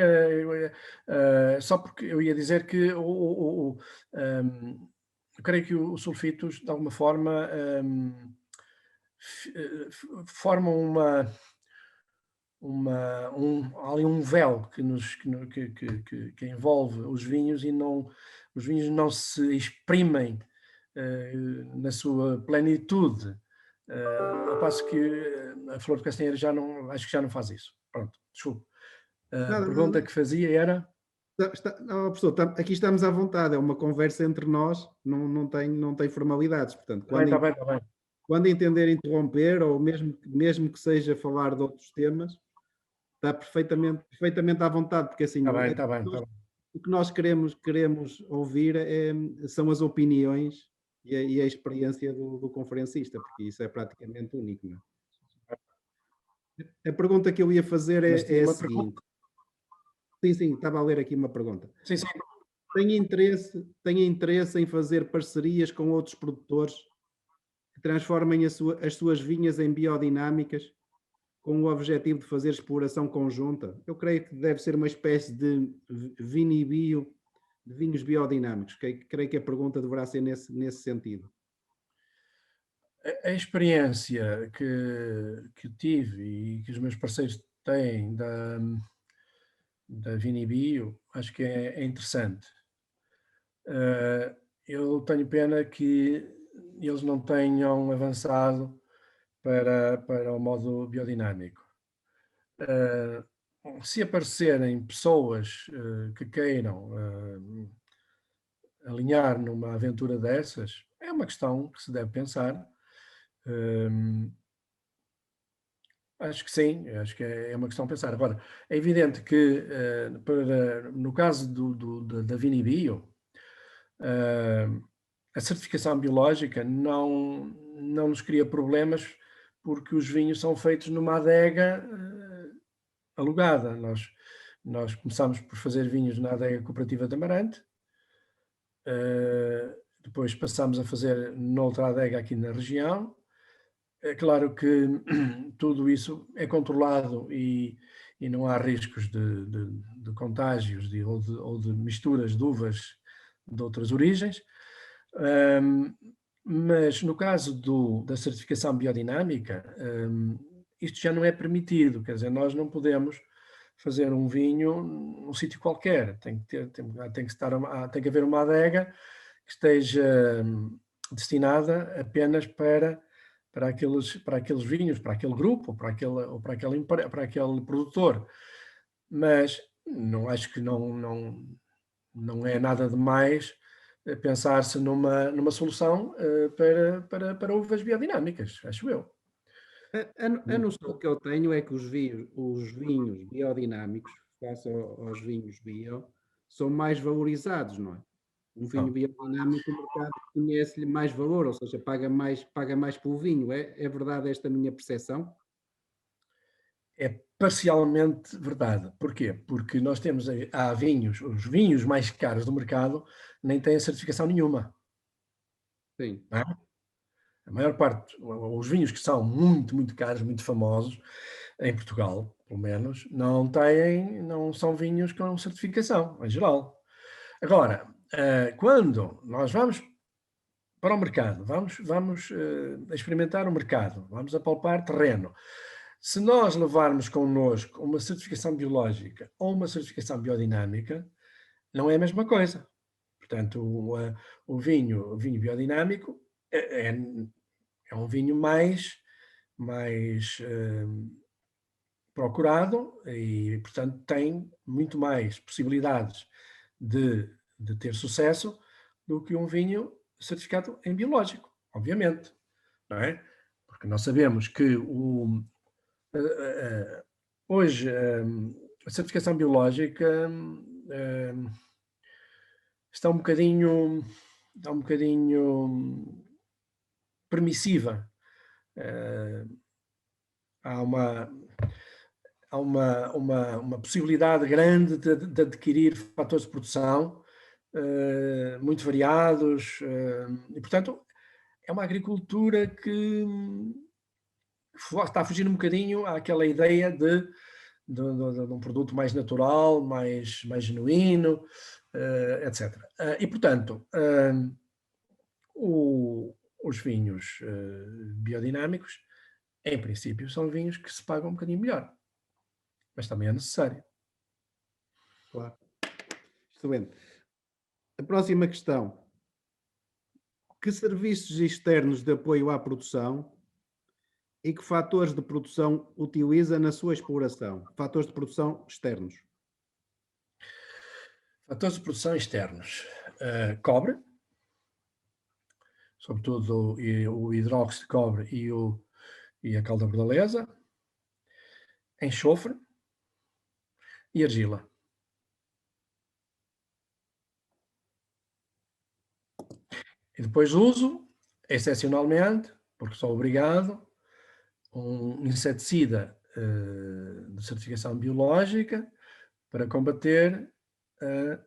Speaker 2: só porque eu ia dizer que eu creio que os sulfitos, de alguma forma, formam há ali um véu que envolve os vinhos e os vinhos não se exprimem na sua plenitude. Ao passo que a flor de castanheira acho que já não faz isso. Pronto, desculpe. A
Speaker 1: Nada,
Speaker 2: pergunta
Speaker 1: nada.
Speaker 2: que fazia era.
Speaker 1: Não, professor, aqui estamos à vontade, é uma conversa entre nós, não tem formalidades, portanto,
Speaker 2: Está bem, está bem, está bem.
Speaker 1: quando entender interromper, ou mesmo que seja falar de outros temas, está perfeitamente à vontade, porque assim,
Speaker 2: Está bem, está bem, está bem.
Speaker 1: o que nós queremos ouvir são as opiniões e a experiência do conferencista, porque isso é praticamente único, não é? A pergunta que eu ia fazer
Speaker 2: Mas
Speaker 1: é
Speaker 2: tinha
Speaker 1: a
Speaker 2: uma pergunta.
Speaker 1: seguinte. Sim, sim, estava a ler aqui uma pergunta.
Speaker 2: Sim, sim.
Speaker 1: Tem interesse em fazer parcerias com outros produtores que transformem as suas vinhas em biodinâmicas com o objetivo de fazer exploração conjunta? Eu creio que deve ser uma espécie de vinibio, de vinhos biodinâmicos. Creio que a pergunta deverá ser nesse sentido.
Speaker 2: A experiência que tive e que os meus parceiros têm da Vinibio, acho que é interessante. Eu tenho pena que eles não tenham avançado para o modo biodinâmico. Se aparecerem pessoas que queiram alinhar numa aventura dessas, é uma questão que se deve pensar. Acho que sim, acho que é uma questão a pensar. Agora, é evidente que no caso da Vinibio, a certificação biológica não nos cria problemas porque os vinhos são feitos numa adega alugada. Nós começámos por fazer vinhos na adega cooperativa de Amarante, depois passámos a fazer noutra adega aqui na região. É claro que tudo isso é controlado e não há riscos de contágios ou de misturas de uvas de outras origens. Mas no caso da certificação biodinâmica, isto já não é permitido, quer dizer, nós não podemos fazer um vinho num sítio qualquer, tem que haver uma adega que esteja destinada apenas para aqueles vinhos, para aquele grupo, ou para aquele produtor. Mas acho que não é nada demais pensar-se numa solução para uvas biodinâmicas, acho eu.
Speaker 1: A noção que eu tenho é que os vinhos biodinâmicos, face aos vinhos bio, são mais valorizados, não é? Um vinho
Speaker 2: Não,
Speaker 1: biodinâmico, o mercado conhece-lhe mais valor, ou seja, paga mais pelo vinho. É verdade esta minha percepção?
Speaker 2: é parcialmente verdade. Porquê? Porque nós temos, há vinhos, os vinhos mais caros do mercado nem têm certificação nenhuma.
Speaker 1: Sim,
Speaker 2: Não é? A maior parte, os vinhos que são muito, muito caros, muito famosos, em Portugal, pelo menos, não são vinhos com certificação, em geral. Agora, quando nós vamos para o mercado, vamos experimentar o mercado, vamos apalpar terreno. Se nós levarmos connosco uma certificação biológica ou uma certificação biodinâmica, não é a mesma coisa. Portanto, o vinho biodinâmico é um vinho mais procurado e, portanto, tem muito mais possibilidades de ter sucesso do que um vinho certificado em biológico, obviamente, não é? Porque nós sabemos que hoje a certificação biológica está um bocadinho permissiva. Eh, há uma possibilidade grande de adquirir fatores de produção muito variados, e, portanto, é uma agricultura que está a fugir um bocadinho àquela ideia de um produto mais natural, mais genuíno, etc. E, portanto, os vinhos biodinâmicos, em princípio, são vinhos que se pagam um bocadinho melhor, mas também é necessário.
Speaker 1: claro. Excelente. A próxima questão. Que serviços externos de apoio à produção e que fatores de produção utiliza na sua exploração? Fatores de produção externos.
Speaker 2: Fatores de produção externos. Cobre, sobretudo o hidróxido de cobre e a calda bordaleza, enxofre e argila. E depois uso, excepcionalmente, porque sou obrigado, um inseticida de certificação biológica para combater a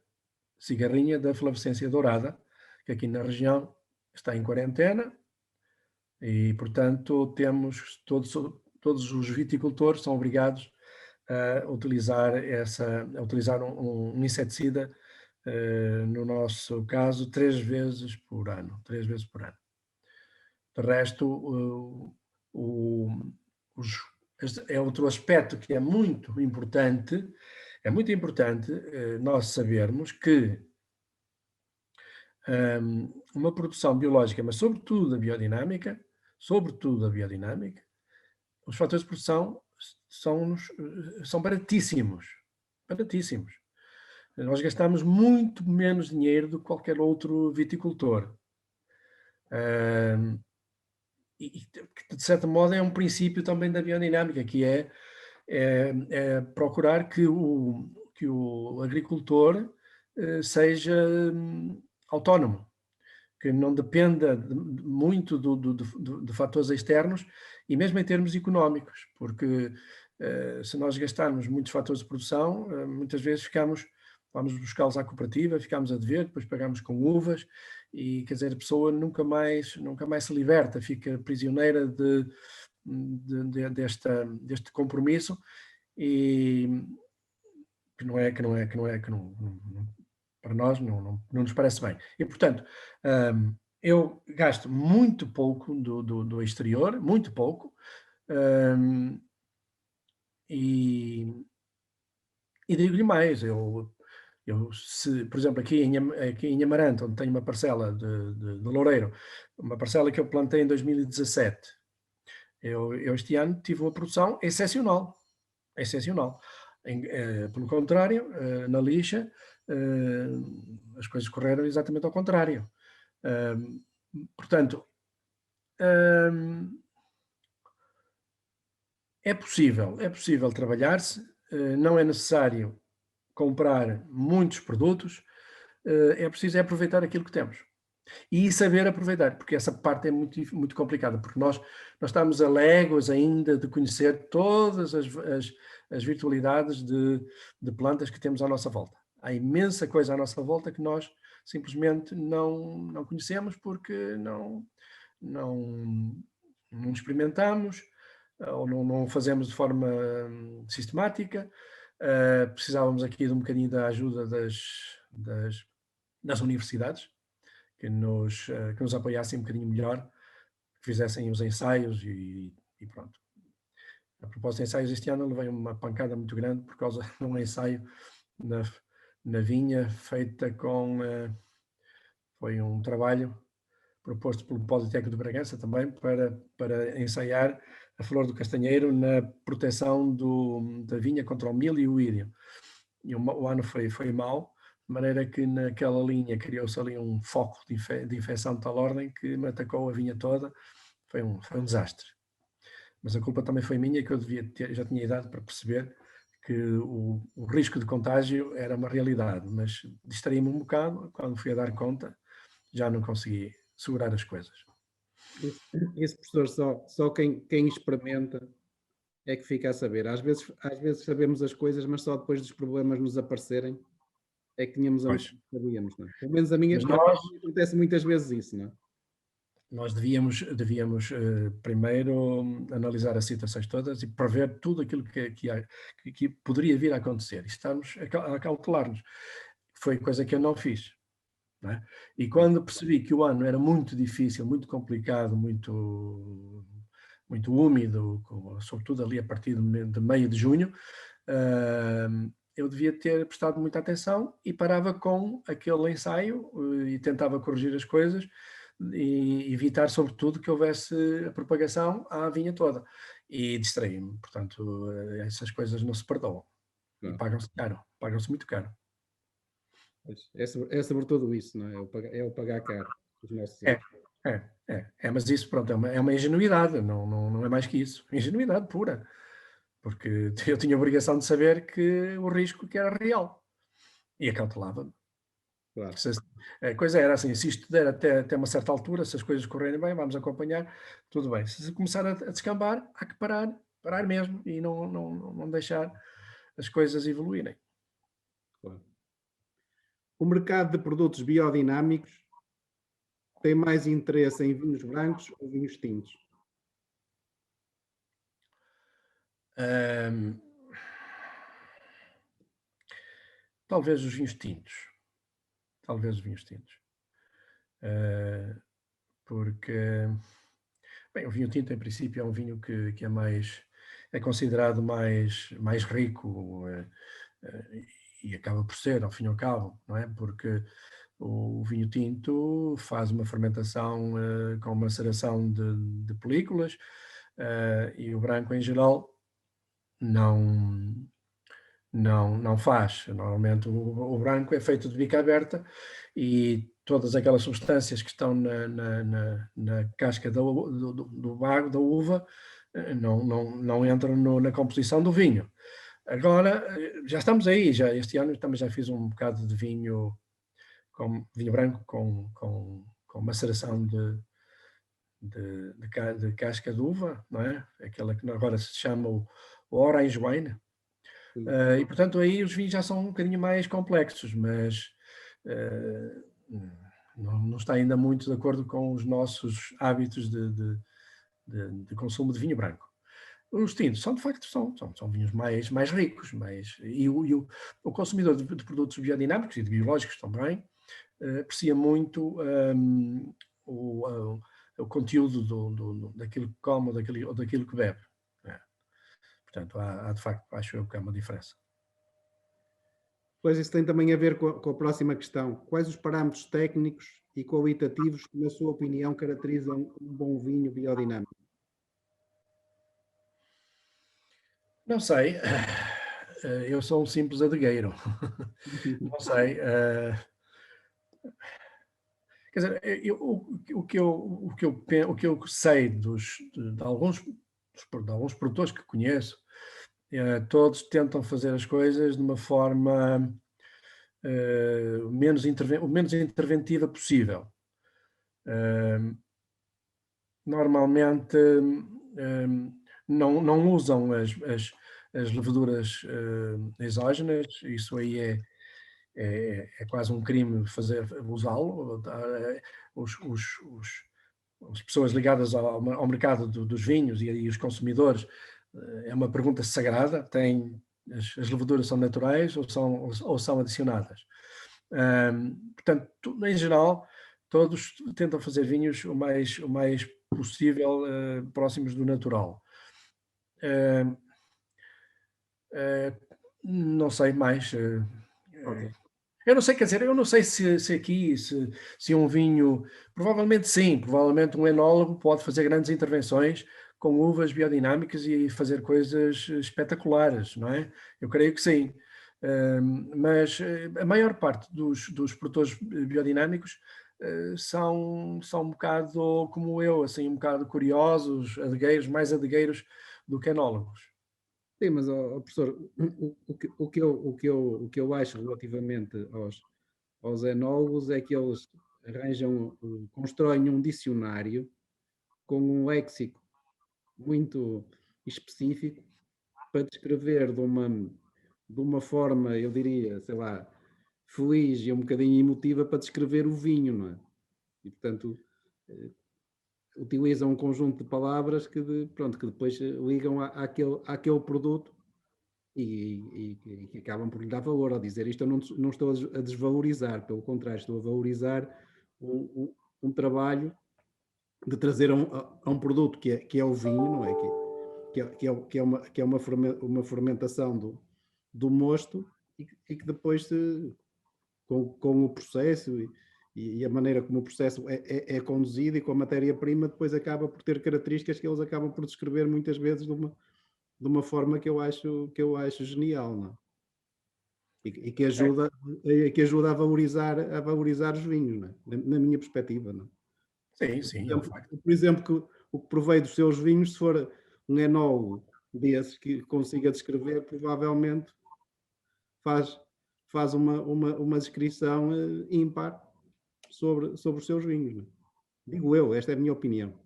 Speaker 2: cigarrinha da flavescência dourada, que aqui na região está em quarentena e, portanto, todos os viticultores são obrigados a utilizar um inseticida, no nosso caso, 3 vezes por ano. 3 vezes por ano. De resto, o- os- é outro aspecto que é muito importante nós sabermos que uma produção biológica, mas sobretudo a biodinâmica, os fatores de produção são baratíssimos, baratíssimos. Nós gastamos muito menos dinheiro do que qualquer outro viticultor. E que, de certo modo, é um princípio também da biodinâmica, que é procurar que o agricultor seja autónomo, que não dependa muito de fatores externos e mesmo em termos económicos, porque se nós gastarmos muitos fatores de produção, muitas vezes vamos buscá-los à cooperativa, ficamos a dever, depois pagamos com uvas e, quer dizer, a pessoa nunca mais se liberta, fica prisioneira deste compromisso e para nós não nos parece bem. E, portanto, eu gasto muito pouco do exterior, muito pouco, e digo-lhe mais, por exemplo, aqui em Amarante, onde tenho uma parcela de loureiro, uma parcela que eu plantei em 2017, eu este ano tive uma produção excepcional, excepcional. Pelo contrário, na lixa, as coisas correram exatamente ao contrário. Portanto, é possível trabalhar-se, não é necessário comprar muitos produtos, é preciso aproveitar aquilo que temos. E saber aproveitar, porque essa parte é muito complicada, porque nós estamos a léguas ainda de conhecer todas as virtualidades de plantas que temos à nossa volta. Há imensa coisa à nossa volta que nós simplesmente não conhecemos porque não experimentamos ou não fazemos de forma sistemática. Precisávamos aqui de um bocadinho da ajuda das universidades, que nos apoiassem um bocadinho melhor, que fizessem os ensaios e pronto. A propósito de ensaios, este ano levei uma pancada muito grande por causa de um ensaio na vinha feita foi um trabalho proposto pelo Politécnico de Bragança também para ensaiar a flor do castanheiro na proteção da vinha contra o milho e o írio. E o ano foi mau, de maneira que naquela linha criou-se ali um foco de infecção de tal ordem que me atacou a vinha toda. Foi um desastre. Mas a culpa também foi minha, que eu já tinha idade para perceber que o risco de contágio era uma realidade, mas distraí-me um bocado. Quando fui a dar conta, já não consegui segurar as coisas.
Speaker 1: Isso, professor, só quem experimenta é que fica a saber. Às vezes sabemos as coisas, mas só depois dos problemas nos aparecerem é que tínhamos a noção que sabíamos, não é? Pelo menos a mim acontece muitas vezes isso, não é?
Speaker 2: Nós devíamos primeiro analisar as situações todas e prever tudo aquilo que poderia vir a acontecer. Estamos a cautelar-nos. Foi coisa que eu não fiz. Não é? E quando percebi que o ano era muito difícil, muito complicado, muito úmido, sobretudo ali a partir de meio de junho, eu devia ter prestado muita atenção e parava com aquele ensaio e tentava corrigir as coisas e evitar, sobretudo, que houvesse a propagação à vinha toda. E distraí-me. Portanto, essas coisas não se perdoam. E pagam-se muito caro.
Speaker 1: É sobretudo isso, não é? É o pagar caro os nossos erros.
Speaker 2: Mas isso, pronto, é uma ingenuidade, não é mais que isso. Ingenuidade pura. Porque eu tinha a obrigação de saber que o risco que era real. E acautelava-me.
Speaker 1: Claro.
Speaker 2: A coisa era assim, se isto der até uma certa altura, se as coisas correrem bem, vamos acompanhar, tudo bem. Se começar a descambar, há que parar mesmo e não deixar as coisas evoluírem.
Speaker 1: Claro. O mercado de produtos biodinâmicos tem mais interesse em vinhos brancos ou vinhos tintos?
Speaker 2: Talvez os vinhos tintos. Porque, bem, o vinho tinto, em princípio, é um vinho que é considerado mais rico e acaba por ser, ao fim e ao cabo, não é? Porque o vinho tinto faz uma fermentação com maceração de películas e o branco, em geral, não faz. Normalmente o branco é feito de bica aberta e todas aquelas substâncias que estão na casca do bago, da uva, não entram na composição do vinho. Agora, já estamos aí, este ano também já fiz um bocado de vinho branco com maceração de casca de uva, não é? Aquela que agora se chama o orange wine. E, portanto, aí os vinhos já são um bocadinho mais complexos, mas não está ainda muito de acordo com os nossos hábitos de consumo de vinho branco. Os tintos são, de facto, são vinhos mais ricos, e o consumidor de produtos biodinâmicos e de biológicos também aprecia muito o conteúdo daquilo que come ou daquilo que bebe. Portanto, há de facto, acho eu que há uma diferença.
Speaker 1: Pois isso tem também a ver com a próxima questão. Quais os parâmetros técnicos e qualitativos que, na sua opinião, caracterizam um bom vinho biodinâmico?
Speaker 2: Não sei. eu sou um simples adegueiro. Não sei. Quer dizer, o que eu sei de alguns produtores que conheço, todos tentam fazer as coisas de uma forma o menos interventiva possível. Normalmente não usam as leveduras exógenas, isso aí é quase um crime usá-lo. As pessoas ligadas ao mercado dos vinhos e os consumidores, é uma pergunta sagrada: as leveduras são naturais ou são adicionadas? Portanto, em geral, todos tentam fazer vinhos o mais possível próximos do natural. Não sei mais.
Speaker 1: Ok.
Speaker 2: Eu não sei, quer dizer, eu não sei se aqui, se um vinho. Provavelmente sim, provavelmente um enólogo pode fazer grandes intervenções com uvas biodinâmicas e fazer coisas espetaculares, não é? Eu creio que sim. Mas a maior parte dos produtores biodinâmicos são um bocado como eu, assim, um bocado curiosos, adegueiros, mais adegueiros do que enólogos.
Speaker 1: Sim, mas, professor, o que eu acho relativamente aos enólogos é que eles constroem um dicionário com um léxico muito específico para descrever de uma forma, eu diria, sei lá, feliz e um bocadinho emotiva para descrever o vinho, não é? E, portanto, utilizam um conjunto de palavras pronto, que depois ligam àquele produto e que acabam por lhe dar valor. Ao dizer isto, eu não estou a desvalorizar, pelo contrário, estou a valorizar um trabalho de trazer a um produto que é o vinho, não é? Que é uma fermentação do mosto e que depois, com o processo e a maneira como o processo é conduzido e com a matéria-prima, depois acaba por ter características que eles acabam por descrever muitas vezes de uma forma que eu acho genial, não é? E que ajuda a valorizar os vinhos, não é? Na minha perspectiva, não é?
Speaker 2: Sim, sim, é um facto.
Speaker 1: Por exemplo, que o que provei dos seus vinhos, se for um enólogo desses que consiga descrever, provavelmente faz, faz uma descrição ímpar sobre os seus vinhos, não é? Digo eu, esta é a minha opinião.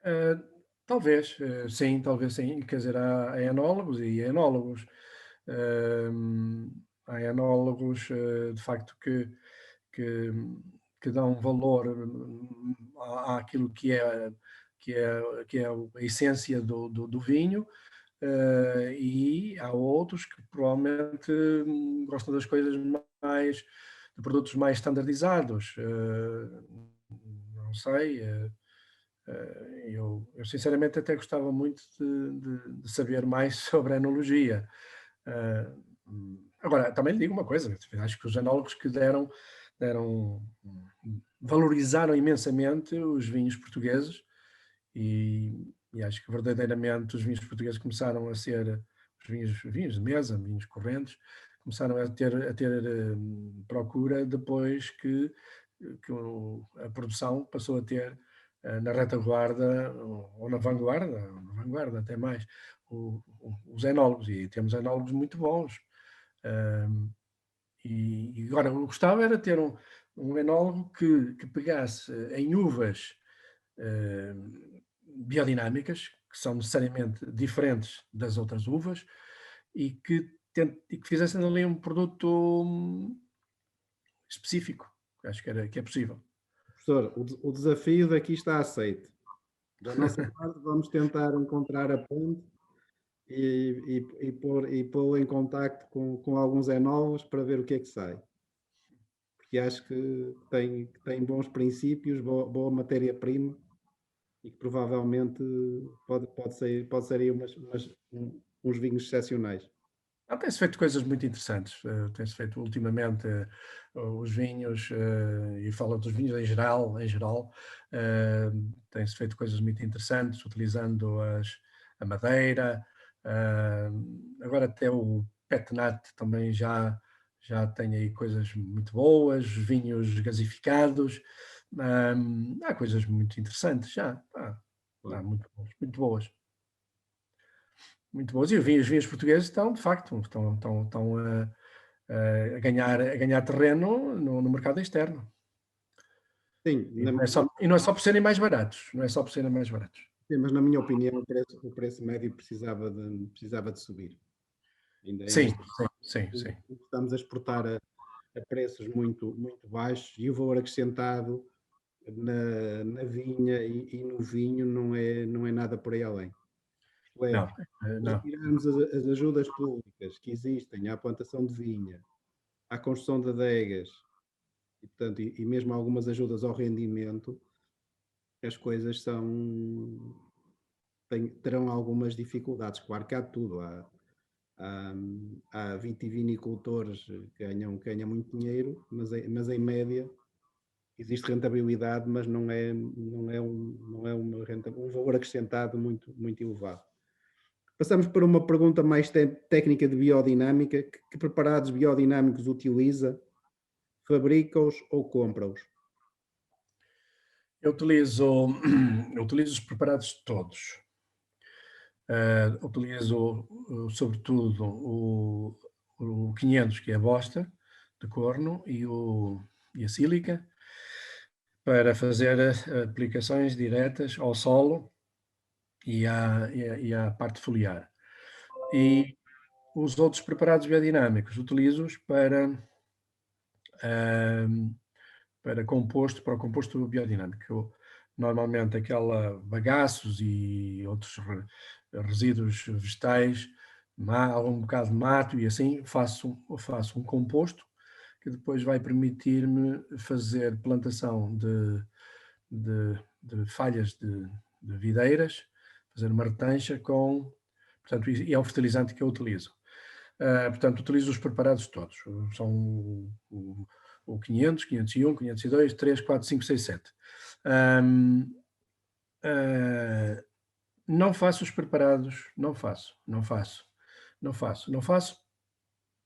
Speaker 2: Eh, talvez, talvez sim. Quer dizer, há enólogos e enólogos. Há enólogos, de facto, que, que dão valor àquilo que é a essência do vinho, e há outros que provavelmente gostam das coisas mais, de produtos mais standardizados. Não sei. Eu sinceramente até gostava muito de saber mais sobre a enologia. Ah, Agora, também lhe digo uma coisa: acho que os enólogos que deram valorizaram imensamente os vinhos portugueses, e acho que verdadeiramente os vinhos portugueses começaram a ser os vinhos de mesa, vinhos correntes, começaram a ter procura depois que a produção passou a ter na retaguarda ou na vanguarda até mais, os enólogos, e temos enólogos muito bons. Ahm, e agora, eu gostava era ter um enólogo que pegasse em uvas biodinâmicas, que são necessariamente diferentes das outras uvas, e que fizessem ali um produto específico. Acho que é possível.
Speaker 1: Professor, o desafio daqui está aceito. Da nossa parte, vamos tentar encontrar a ponte e pô-lo em contacto com alguns enólogos para ver o que é que sai. Porque acho que tem bons princípios, boa matéria-prima e que provavelmente pode ser aí uns vinhos excepcionais.
Speaker 2: Tem-se feito coisas muito interessantes. Tem-se feito ultimamente os vinhos, e falo dos vinhos em geral, tem-se feito coisas muito interessantes, utilizando a madeira, Agora até o Petnat também já tem aí coisas muito boas, vinhos gasificados, há coisas muito interessantes já, há
Speaker 1: Claro.
Speaker 2: muito boas. Muito boas. E os vinhos portugueses estão, de facto, estão a ganhar terreno no mercado externo.
Speaker 1: Sim,
Speaker 2: E não é só por serem mais baratos, não é só por serem mais baratos.
Speaker 1: sim, mas na minha opinião o preço médio precisava de subir. Ainda
Speaker 2: Sim, sim, sim, sim.
Speaker 1: estamos a exportar a preços muito, muito baixos e o valor acrescentado na vinha e no vinho não é nada por aí além. Isto é,
Speaker 2: Não,
Speaker 1: se
Speaker 2: não.
Speaker 1: tirarmos as ajudas públicas que existem à plantação de vinha, à construção de adegas e, portanto, e mesmo algumas ajudas ao rendimento, as coisas terão algumas dificuldades. Claro que há de tudo. Há vitivinicultores que ganham muito dinheiro, mas em média existe rentabilidade, mas não é um valor acrescentado muito, muito elevado. Passamos para uma pergunta mais técnica de biodinâmica. Que preparados biodinâmicos utiliza? Fabrica-os ou compra-os?
Speaker 2: Eu utilizo os preparados todos. Utilizo, sobretudo, o 500, que é a bosta de corno, e a sílica, para fazer aplicações diretas ao solo e à parte foliar. E os outros preparados biodinâmicos utilizo-os ahm, para o composto biodinâmico. Normalmente aquela bagaços e outros resíduos vegetais, um bocado de mato e assim, faço um composto que depois vai permitir-me fazer plantação de falhas de videiras, fazer uma retancha portanto, e é o fertilizante que eu utilizo. Portanto, utilizo os preparados todos. São o 500, 501, 502, 3, 4, 5, 6, 7. Não faço os preparados, não faço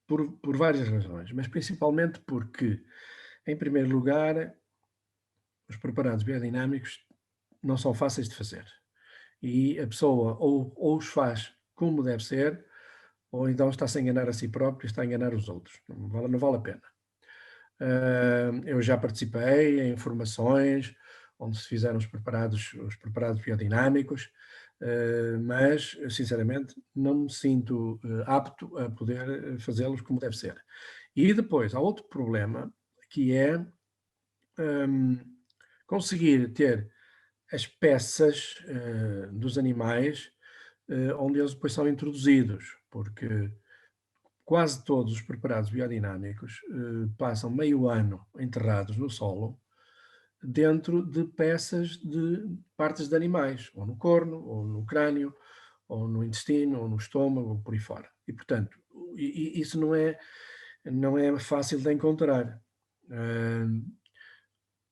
Speaker 2: por várias razões, mas principalmente porque, em primeiro lugar, os preparados biodinâmicos não são fáceis de fazer. E a pessoa ou os faz como deve ser, ou então está-se a enganar a si próprio e está a enganar os outros. Não vale a pena. Eu já participei em formações onde se fizeram os preparados biodinâmicos, mas, sinceramente, não me sinto apto a poder fazê-los como deve ser. E depois, há outro problema, que é conseguir ter as peças dos animais onde eles depois são introduzidos, porque quase todos os preparados biodinâmicos passam meio ano enterrados no solo, dentro de peças de partes de animais, ou no corno, ou no crânio, ou no intestino, ou no estômago, ou por aí fora. E, portanto, isso não é fácil de encontrar.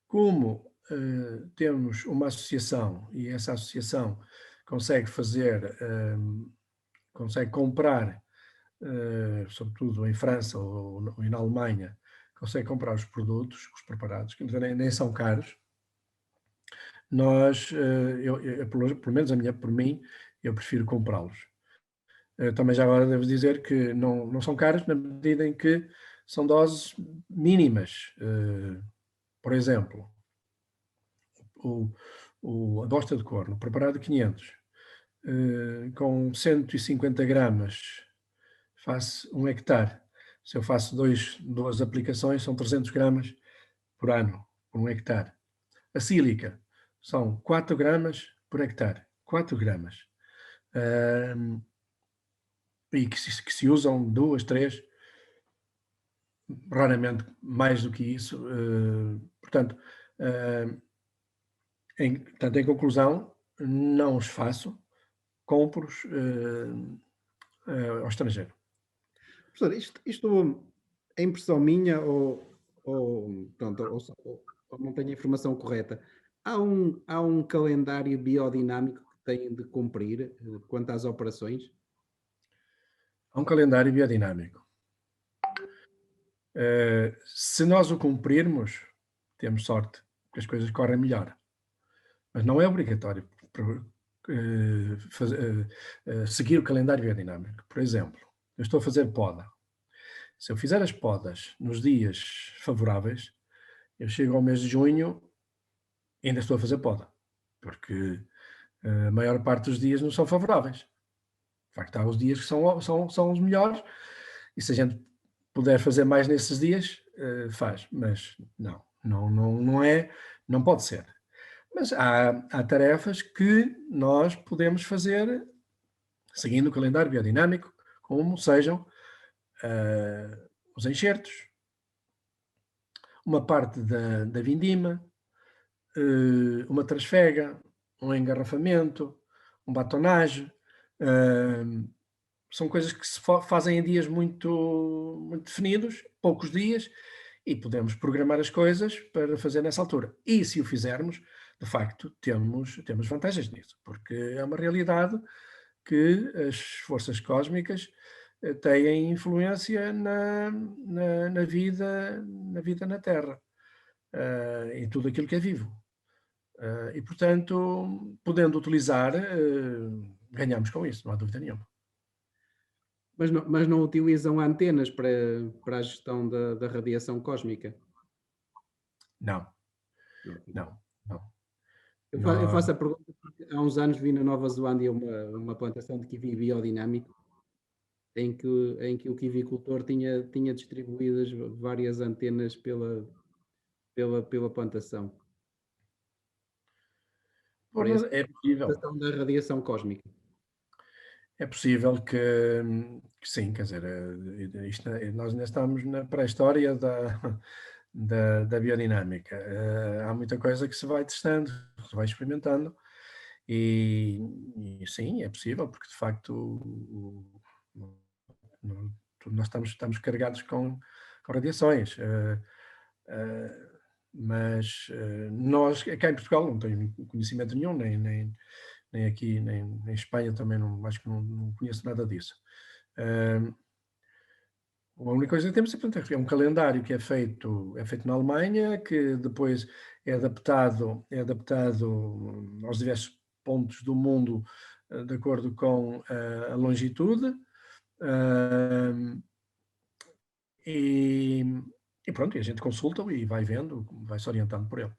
Speaker 2: Como temos uma associação e essa associação consegue consegue comprar, sobretudo em França ou na Alemanha, consegue comprar os produtos, os preparados, que nem são caros. Pelo menos por mim, eu prefiro comprá-los. Também já agora devo dizer que não são caros na medida em que são doses mínimas. Por exemplo, a bosta de corno, preparado 500, com 150 gramas, faço 1 hectare. Se eu faço duas aplicações, são 300 gramas por ano, por 1 hectare. A sílica são 4 gramas por hectare. 4 gramas. E que se usam 2, 3, raramente mais do que isso. Portanto, em conclusão, não os faço, compro-os ao estrangeiro.
Speaker 1: Professor, isto é impressão minha pronto, ou não tenho a informação correta? Há um calendário biodinâmico que têm de cumprir quanto às operações?
Speaker 2: Há um calendário biodinâmico. Se nós o cumprirmos, temos sorte, que as coisas correm melhor. Mas não é obrigatório seguir o calendário biodinâmico. Por exemplo, eu estou a fazer poda. Se eu fizer as podas nos dias favoráveis, eu chego ao mês de junho e ainda estou a fazer poda, porque a maior parte dos dias não são favoráveis. De facto, há os dias que são os melhores, e se a gente puder fazer mais nesses dias, faz, mas não é, não pode ser. Mas há tarefas que nós podemos fazer seguindo o calendário biodinâmico, como sejam os enxertos, uma parte da vindima, uma trasfega, um engarrafamento, um batonage. São coisas que se fazem em dias muito, muito definidos, poucos dias, e podemos programar as coisas para fazer nessa altura. E se o fizermos, de facto, temos vantagens nisso, porque é uma realidade que as forças cósmicas têm influência na vida na Terra, em tudo aquilo que é vivo. E, portanto, podendo utilizar, ganhamos com isso, não há dúvida nenhuma.
Speaker 1: Mas não utilizam antenas para a gestão da radiação cósmica?
Speaker 2: Não,
Speaker 1: Não.
Speaker 2: não, não.
Speaker 1: Eu faço a pergunta porque há uns anos vi na Nova Zelândia uma plantação de kiwi biodinâmico em que o kiwicultor tinha distribuídas várias antenas pela plantação para essa
Speaker 2: É possível.
Speaker 1: questão da radiação cósmica.
Speaker 2: É possível que sim, quer dizer, nós ainda estamos na pré-história da biodinâmica. Há muita coisa que se vai testando, que se vai experimentando, e sim, é possível, porque de facto nós estamos carregados com radiações. Mas nós, cá em Portugal, não tenho conhecimento nenhum, nem aqui, nem em Espanha também, acho que não conheço nada disso. A única coisa que temos é um calendário que é feito na Alemanha, que depois é adaptado aos diversos pontos do mundo de acordo com a longitude. E pronto, e a gente consulta e vai vendo, vai se orientando por ele.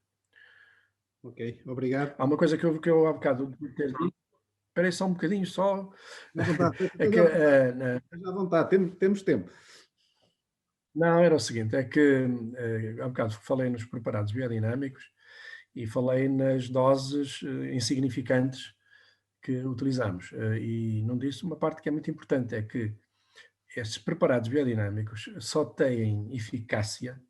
Speaker 1: Ok, obrigado.
Speaker 2: Há uma coisa que eu há bocado ter dito, espera aí só um bocadinho só,
Speaker 1: À vontade,
Speaker 2: é que
Speaker 1: esteja à vontade, temos tempo.
Speaker 2: não, era o seguinte, é que há bocado falei nos preparados biodinâmicos e falei nas doses insignificantes que utilizamos. E não disse uma parte que é muito importante, é que estes preparados biodinâmicos só têm eficácia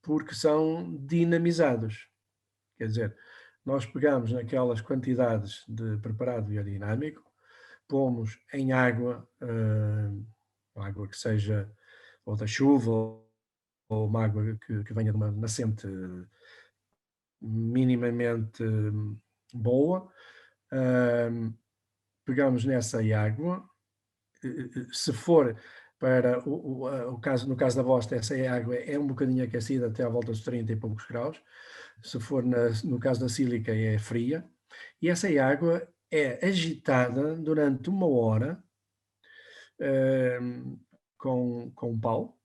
Speaker 2: porque são dinamizados. Quer dizer, nós pegamos naquelas quantidades de preparado biodinâmico, pomos em água, água que seja ou da chuva ou uma água que venha de uma nascente minimamente boa, pegamos nessa água, se for para o caso, no caso da bosta, essa água é um bocadinho aquecida até à volta dos 30 e poucos graus, se for no caso da sílica é fria, e essa água é agitada durante 1 hora com um pau,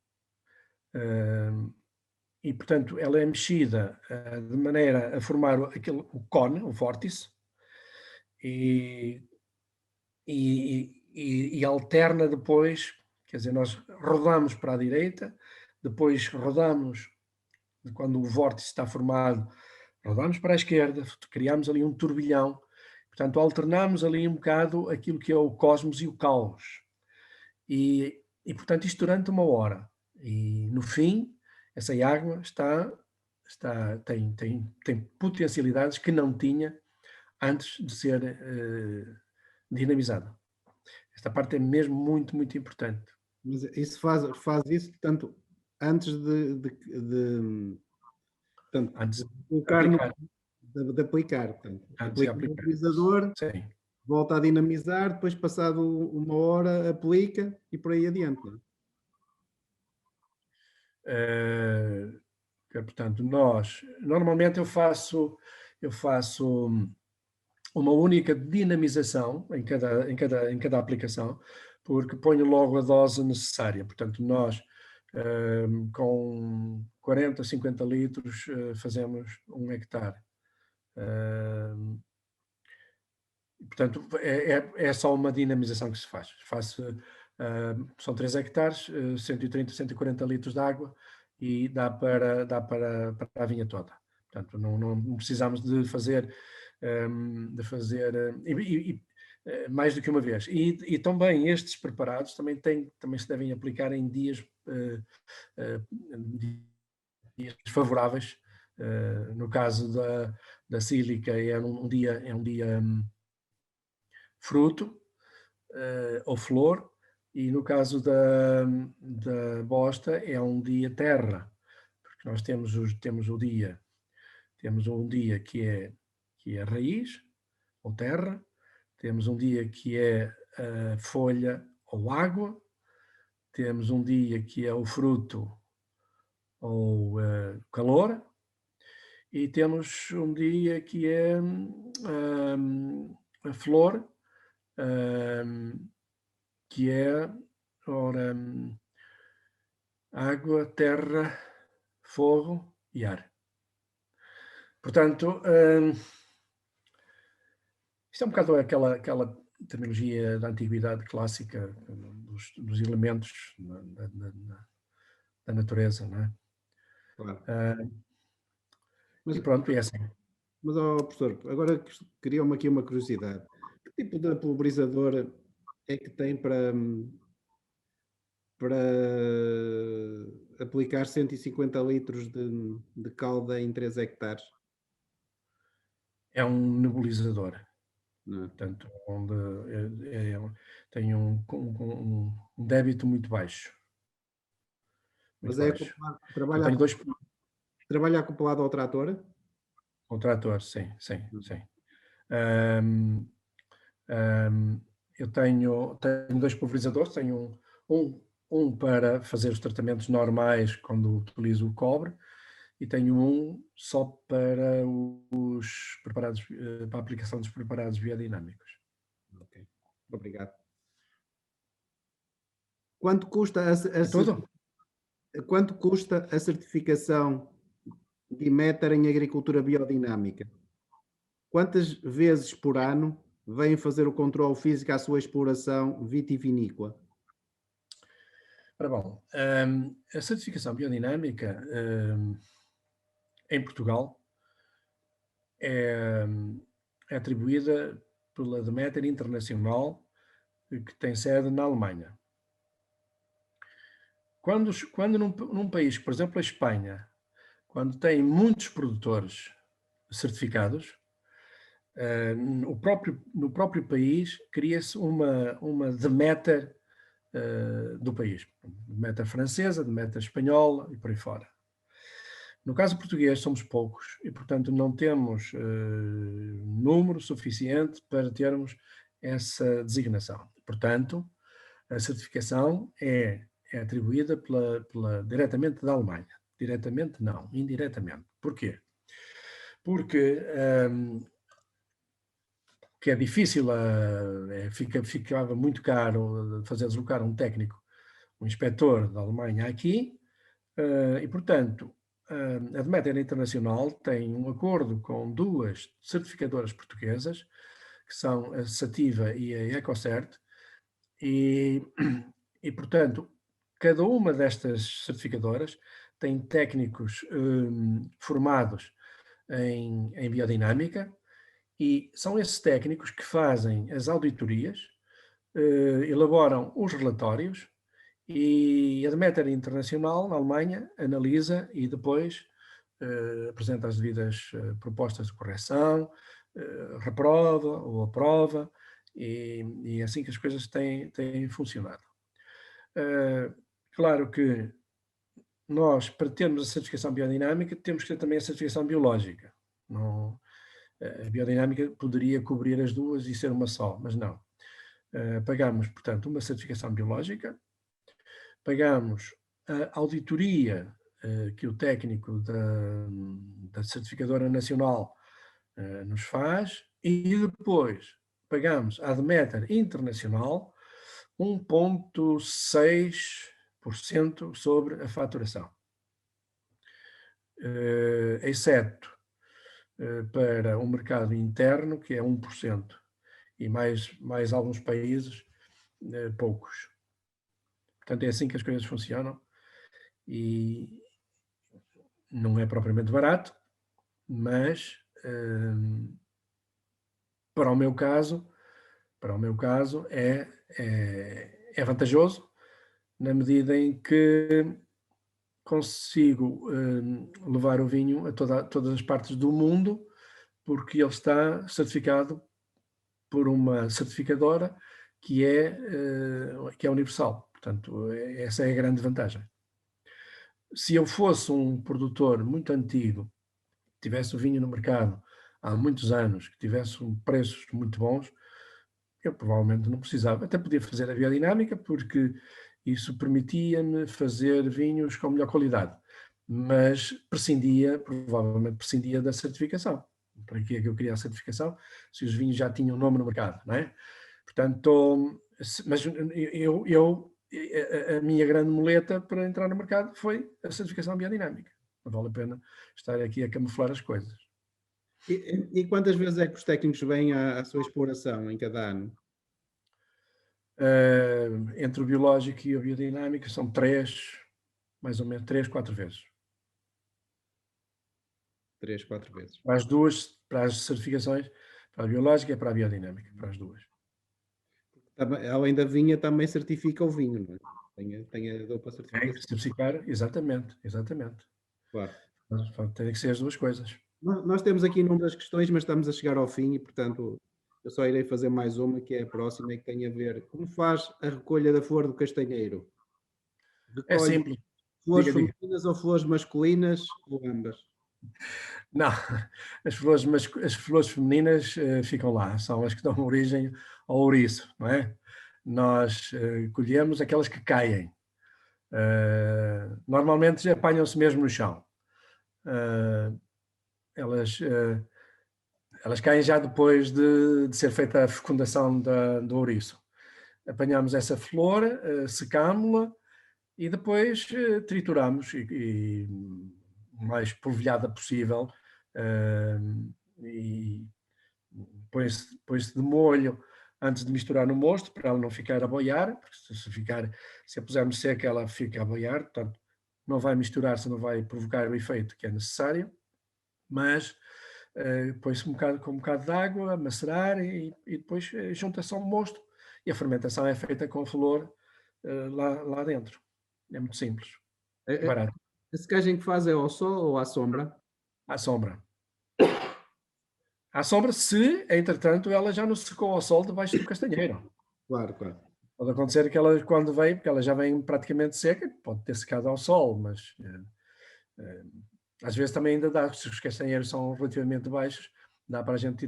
Speaker 2: e portanto ela é mexida de maneira a formar o cone, o vórtice, e alterna depois, quer dizer, nós rodamos para a direita, depois rodamos, quando o vórtice está formado, rodamos para a esquerda, criamos ali um turbilhão, portanto alternamos ali um bocado aquilo que é o cosmos e o caos. E portanto isto durante 1 hora. E no fim, essa água tem potencialidades que não tinha antes de ser dinamizada. Esta parte é mesmo muito, muito importante.
Speaker 1: Mas isso faz isso, portanto, antes portanto,
Speaker 2: Antes
Speaker 1: de
Speaker 2: de
Speaker 1: colocar
Speaker 2: aplicar.
Speaker 1: de aplicar, portanto,
Speaker 2: Antes de
Speaker 1: aplica no
Speaker 2: aplicar.
Speaker 1: utilizador,
Speaker 2: Sim.
Speaker 1: volta a dinamizar, depois passado uma hora aplica e por aí adiante, não é?
Speaker 2: Portanto, normalmente eu faço uma única dinamização em cada aplicação, porque ponho logo a dose necessária. Portanto, nós com 40, 50 litros fazemos 1 hectare. Portanto, é só uma dinamização que se faz. São 3 hectares, 130, 140 litros de água e dá para a vinha toda. Portanto, não precisamos de fazer mais do que uma vez. E também estes preparados também se devem aplicar em eh, dias favoráveis. No caso da sílica é um dia fruto ou flor, e no caso da bosta é um dia terra, porque nós temos um dia que é raiz ou terra, temos um dia que é folha ou água, temos um dia que é o fruto ou calor, e temos um dia que é a flor, hum, que é, ora, água, terra, fogo e ar. Portanto, isto é um bocado aquela terminologia da antiguidade clássica, dos elementos da natureza, não é?
Speaker 1: Claro.
Speaker 2: Ah,
Speaker 1: Mas,
Speaker 2: e pronto, é assim.
Speaker 1: ó, professor, agora criou-me aqui uma curiosidade. Que tipo de pulverizador é que tem para aplicar 150 litros de calda em 3 hectares?
Speaker 2: É um nebulizador,
Speaker 1: Não é?
Speaker 2: portanto, onde tem um débito muito baixo, muito
Speaker 1: Mas é
Speaker 2: baixo.
Speaker 1: acoplado,
Speaker 2: Eu tenho dois.
Speaker 1: trabalha acoplado ao trator?
Speaker 2: Um trator, sim, sim,
Speaker 1: Não.
Speaker 2: sim. Ahm, ahm, eu tenho 2 pulverizadores, tenho um para fazer os tratamentos normais quando utilizo o cobre, e tenho um só para os preparados, para a aplicação dos preparados biodinâmicos.
Speaker 1: Ok, obrigado. Quanto custa
Speaker 2: É tudo?
Speaker 1: quanto custa a certificação de Demeter em agricultura biodinâmica? Quantas vezes por ano vêm fazer o controle físico à sua exploração vitivinícola?
Speaker 2: Ora bom, a certificação biodinâmica, em Portugal é é atribuída pela Demeter Internacional, que tem sede na Alemanha. Quando num país, por exemplo, a Espanha, quando tem muitos produtores certificados, no próprio país cria-se uma Demeter do país. Demeter francesa, Demeter espanhola e por aí fora. No caso português somos poucos e, portanto, não temos número suficiente para termos essa designação. Portanto, a certificação é atribuída diretamente da Alemanha. Diretamente não, indiretamente. Porquê? Porque que é difícil, ficava muito caro fazer deslocar um técnico, um inspetor da Alemanha aqui, e portanto, a Demeter Internacional tem um acordo com 2 certificadoras portuguesas, que são a Sativa e a Ecocert, e portanto, cada uma destas certificadoras tem técnicos, formados em biodinâmica, e são esses técnicos que fazem as auditorias, elaboram os relatórios, e a Demeter Internacional, na Alemanha, analisa e depois apresenta as devidas propostas de correção, reprova ou aprova, e é assim que as coisas têm funcionado. Claro que nós, para termos a certificação biodinâmica, temos que ter também a certificação biológica. Não, A biodinâmica poderia cobrir as duas e ser uma só, mas não. Pagamos, portanto, uma certificação biológica, pagamos a auditoria que o técnico da certificadora nacional nos faz e depois pagamos à Demeter Internacional 1,6% sobre a faturação, exceto para o mercado interno, que é 1%, e mais alguns países, poucos. Portanto, é assim que as coisas funcionam e não é propriamente barato, mas para o meu caso é vantajoso na medida em que consigo levar o vinho a todas as partes do mundo, porque ele está certificado por uma certificadora que é universal. Portanto, essa é a grande vantagem. Se eu fosse um produtor muito antigo, que tivesse o vinho no mercado há muitos anos, que tivesse preços muito bons, eu provavelmente não precisava. Até podia fazer a biodinâmica, porque isso permitia-me fazer vinhos com melhor qualidade, mas provavelmente prescindia da certificação. Para que é que eu queria a certificação se os vinhos já tinham nome no mercado, não é? Portanto, mas a minha grande muleta para entrar no mercado foi a certificação biodinâmica. Não vale a pena estar aqui a camuflar as coisas.
Speaker 1: E quantas vezes é que os técnicos vêm à sua exploração em cada ano?
Speaker 2: Entre o biológico e a biodinâmica são mais ou menos 3, 4 vezes.
Speaker 1: 3, 4 vezes.
Speaker 2: Para as duas, para as certificações, para a biológica e para a biodinâmica, para as duas.
Speaker 1: Além da vinha, também certifica o vinho, não é? Tem a dupla
Speaker 2: Tem
Speaker 1: certificação.
Speaker 2: que certificar, exatamente.
Speaker 1: Claro.
Speaker 2: Tem que ser as duas coisas.
Speaker 1: Nós temos aqui inúmeras questões, mas estamos a chegar ao fim e, portanto, eu só irei fazer mais uma, que é a próxima, e que tem a ver como faz a recolha da flor do castanheiro.
Speaker 2: É
Speaker 1: Recolhe
Speaker 2: simples.
Speaker 1: flores
Speaker 2: Diga.
Speaker 1: femininas ou flores masculinas ou ambas?
Speaker 2: Não, as flores femininas ficam lá, são as que dão origem ao ouriço, não é? Nós colhemos aquelas que caem. Normalmente apanham-se mesmo no chão. Elas caem já depois de ser feita a fecundação do ouriço. Apanhamos essa flor, secámos-la e depois trituramos e o mais polvilhada possível e põe-se de molho antes de misturar no mosto para ela não ficar a boiar, porque se a pusermos seca ela fica a boiar, portanto não vai misturar-se, não vai provocar o efeito que é necessário, mas põe-se com um bocado de água a macerar e depois junta-se ao mosto e a fermentação é feita com a flor lá dentro. É muito simples, barato,
Speaker 1: A secagem que faz é ao sol ou à sombra?
Speaker 2: à sombra. À sombra, se, entretanto, ela já não secou ao sol debaixo do castanheiro.
Speaker 1: Claro, claro.
Speaker 2: Pode acontecer que ela, quando vem, porque ela já vem praticamente seca, pode ter secado ao sol, mas às vezes também ainda dá, se os castanheiros são relativamente baixos, dá para a gente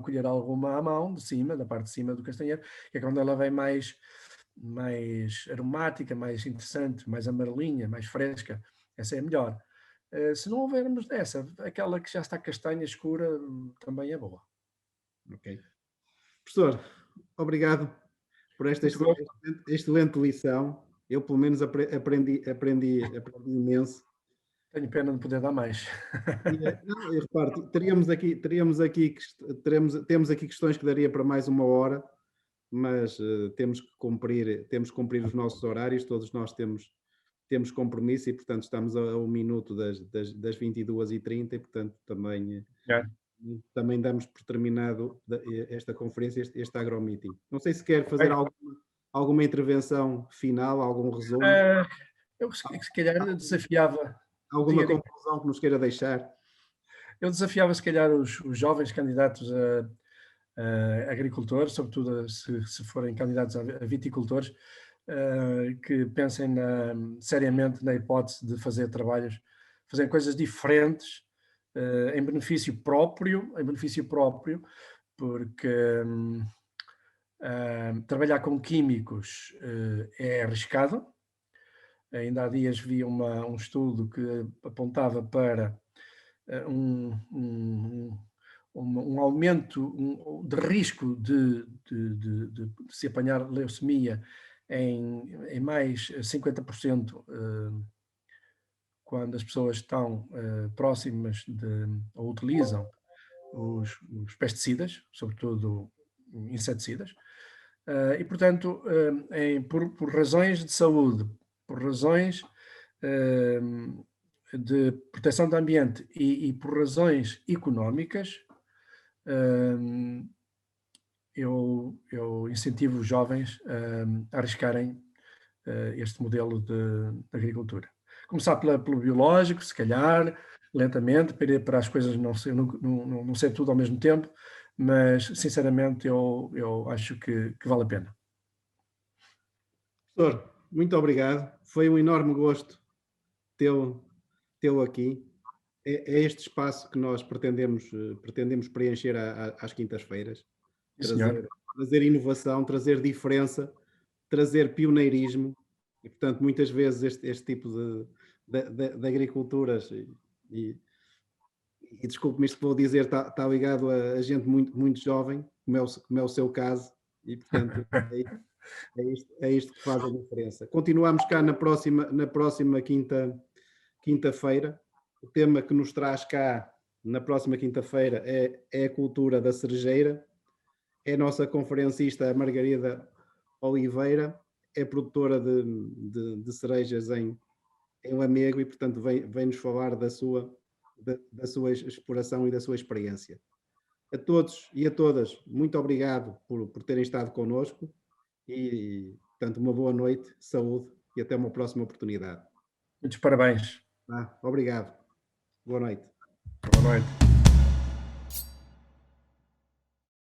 Speaker 2: colher alguma à mão, de cima, da parte de cima do castanheiro, que é quando ela vem mais aromática, mais interessante, mais amarelinha, mais fresca, essa é melhor. Se não houvermos dessa, aquela que já está castanha escura
Speaker 1: também é boa. Ok. Professor, obrigado por esta excelente lição. Eu, pelo menos, aprendi imenso.
Speaker 2: Tenho pena de poder dar mais.
Speaker 1: Não, eu reparo, temos aqui questões que daria para mais uma hora, mas temos que cumprir os nossos horários, todos nós temos compromisso e, portanto, estamos a 1 minuto das 22h30 e, portanto, também damos por terminado esta conferência, este agromeeting. Não sei se quer fazer alguma intervenção final, algum resumo.
Speaker 2: Eu se calhar desafiava...
Speaker 1: Alguma conclusão que nos queira deixar?
Speaker 2: Eu desafiava, se calhar, os jovens candidatos a agricultores, sobretudo se forem candidatos a viticultores, que pensem seriamente na hipótese de fazer coisas diferentes em benefício próprio, porque trabalhar com químicos é arriscado. Ainda há dias vi um estudo que apontava para um aumento de risco de se apanhar leucemia em mais 50% quando as pessoas estão próximas ou utilizam os pesticidas, sobretudo inseticidas, e portanto, por razões de saúde, por razões de proteção do ambiente e por razões económicas, eu incentivo os jovens a arriscarem este modelo de agricultura. Começar pelo biológico, se calhar, lentamente, para as coisas não ser tudo ao mesmo tempo, mas sinceramente eu acho que vale a pena.
Speaker 1: Professor, muito obrigado. Foi um enorme gosto tê-lo aqui. É este espaço que nós pretendemos preencher às quintas-feiras.
Speaker 2: Sim, senhor.
Speaker 1: Trazer inovação, trazer diferença, trazer pioneirismo. E, portanto, muitas vezes este tipo de agriculturas, e desculpe-me isto que vou dizer, está ligado a gente muito, muito jovem, como é o seu caso, e, portanto, é isto que faz a diferença. Continuamos cá na próxima quinta-feira. O tema que nos traz cá na próxima quinta-feira é a cultura da cerejeira. É a nossa conferencista a Margarida Oliveira, é produtora de cerejas em Lamego e, portanto, vem-nos falar da sua exploração e da sua experiência. A todos e a todas, muito obrigado por terem estado connosco e, portanto, uma boa noite, saúde e até uma próxima oportunidade.
Speaker 2: Muitos parabéns.
Speaker 1: Obrigado. Boa noite.
Speaker 2: Boa noite.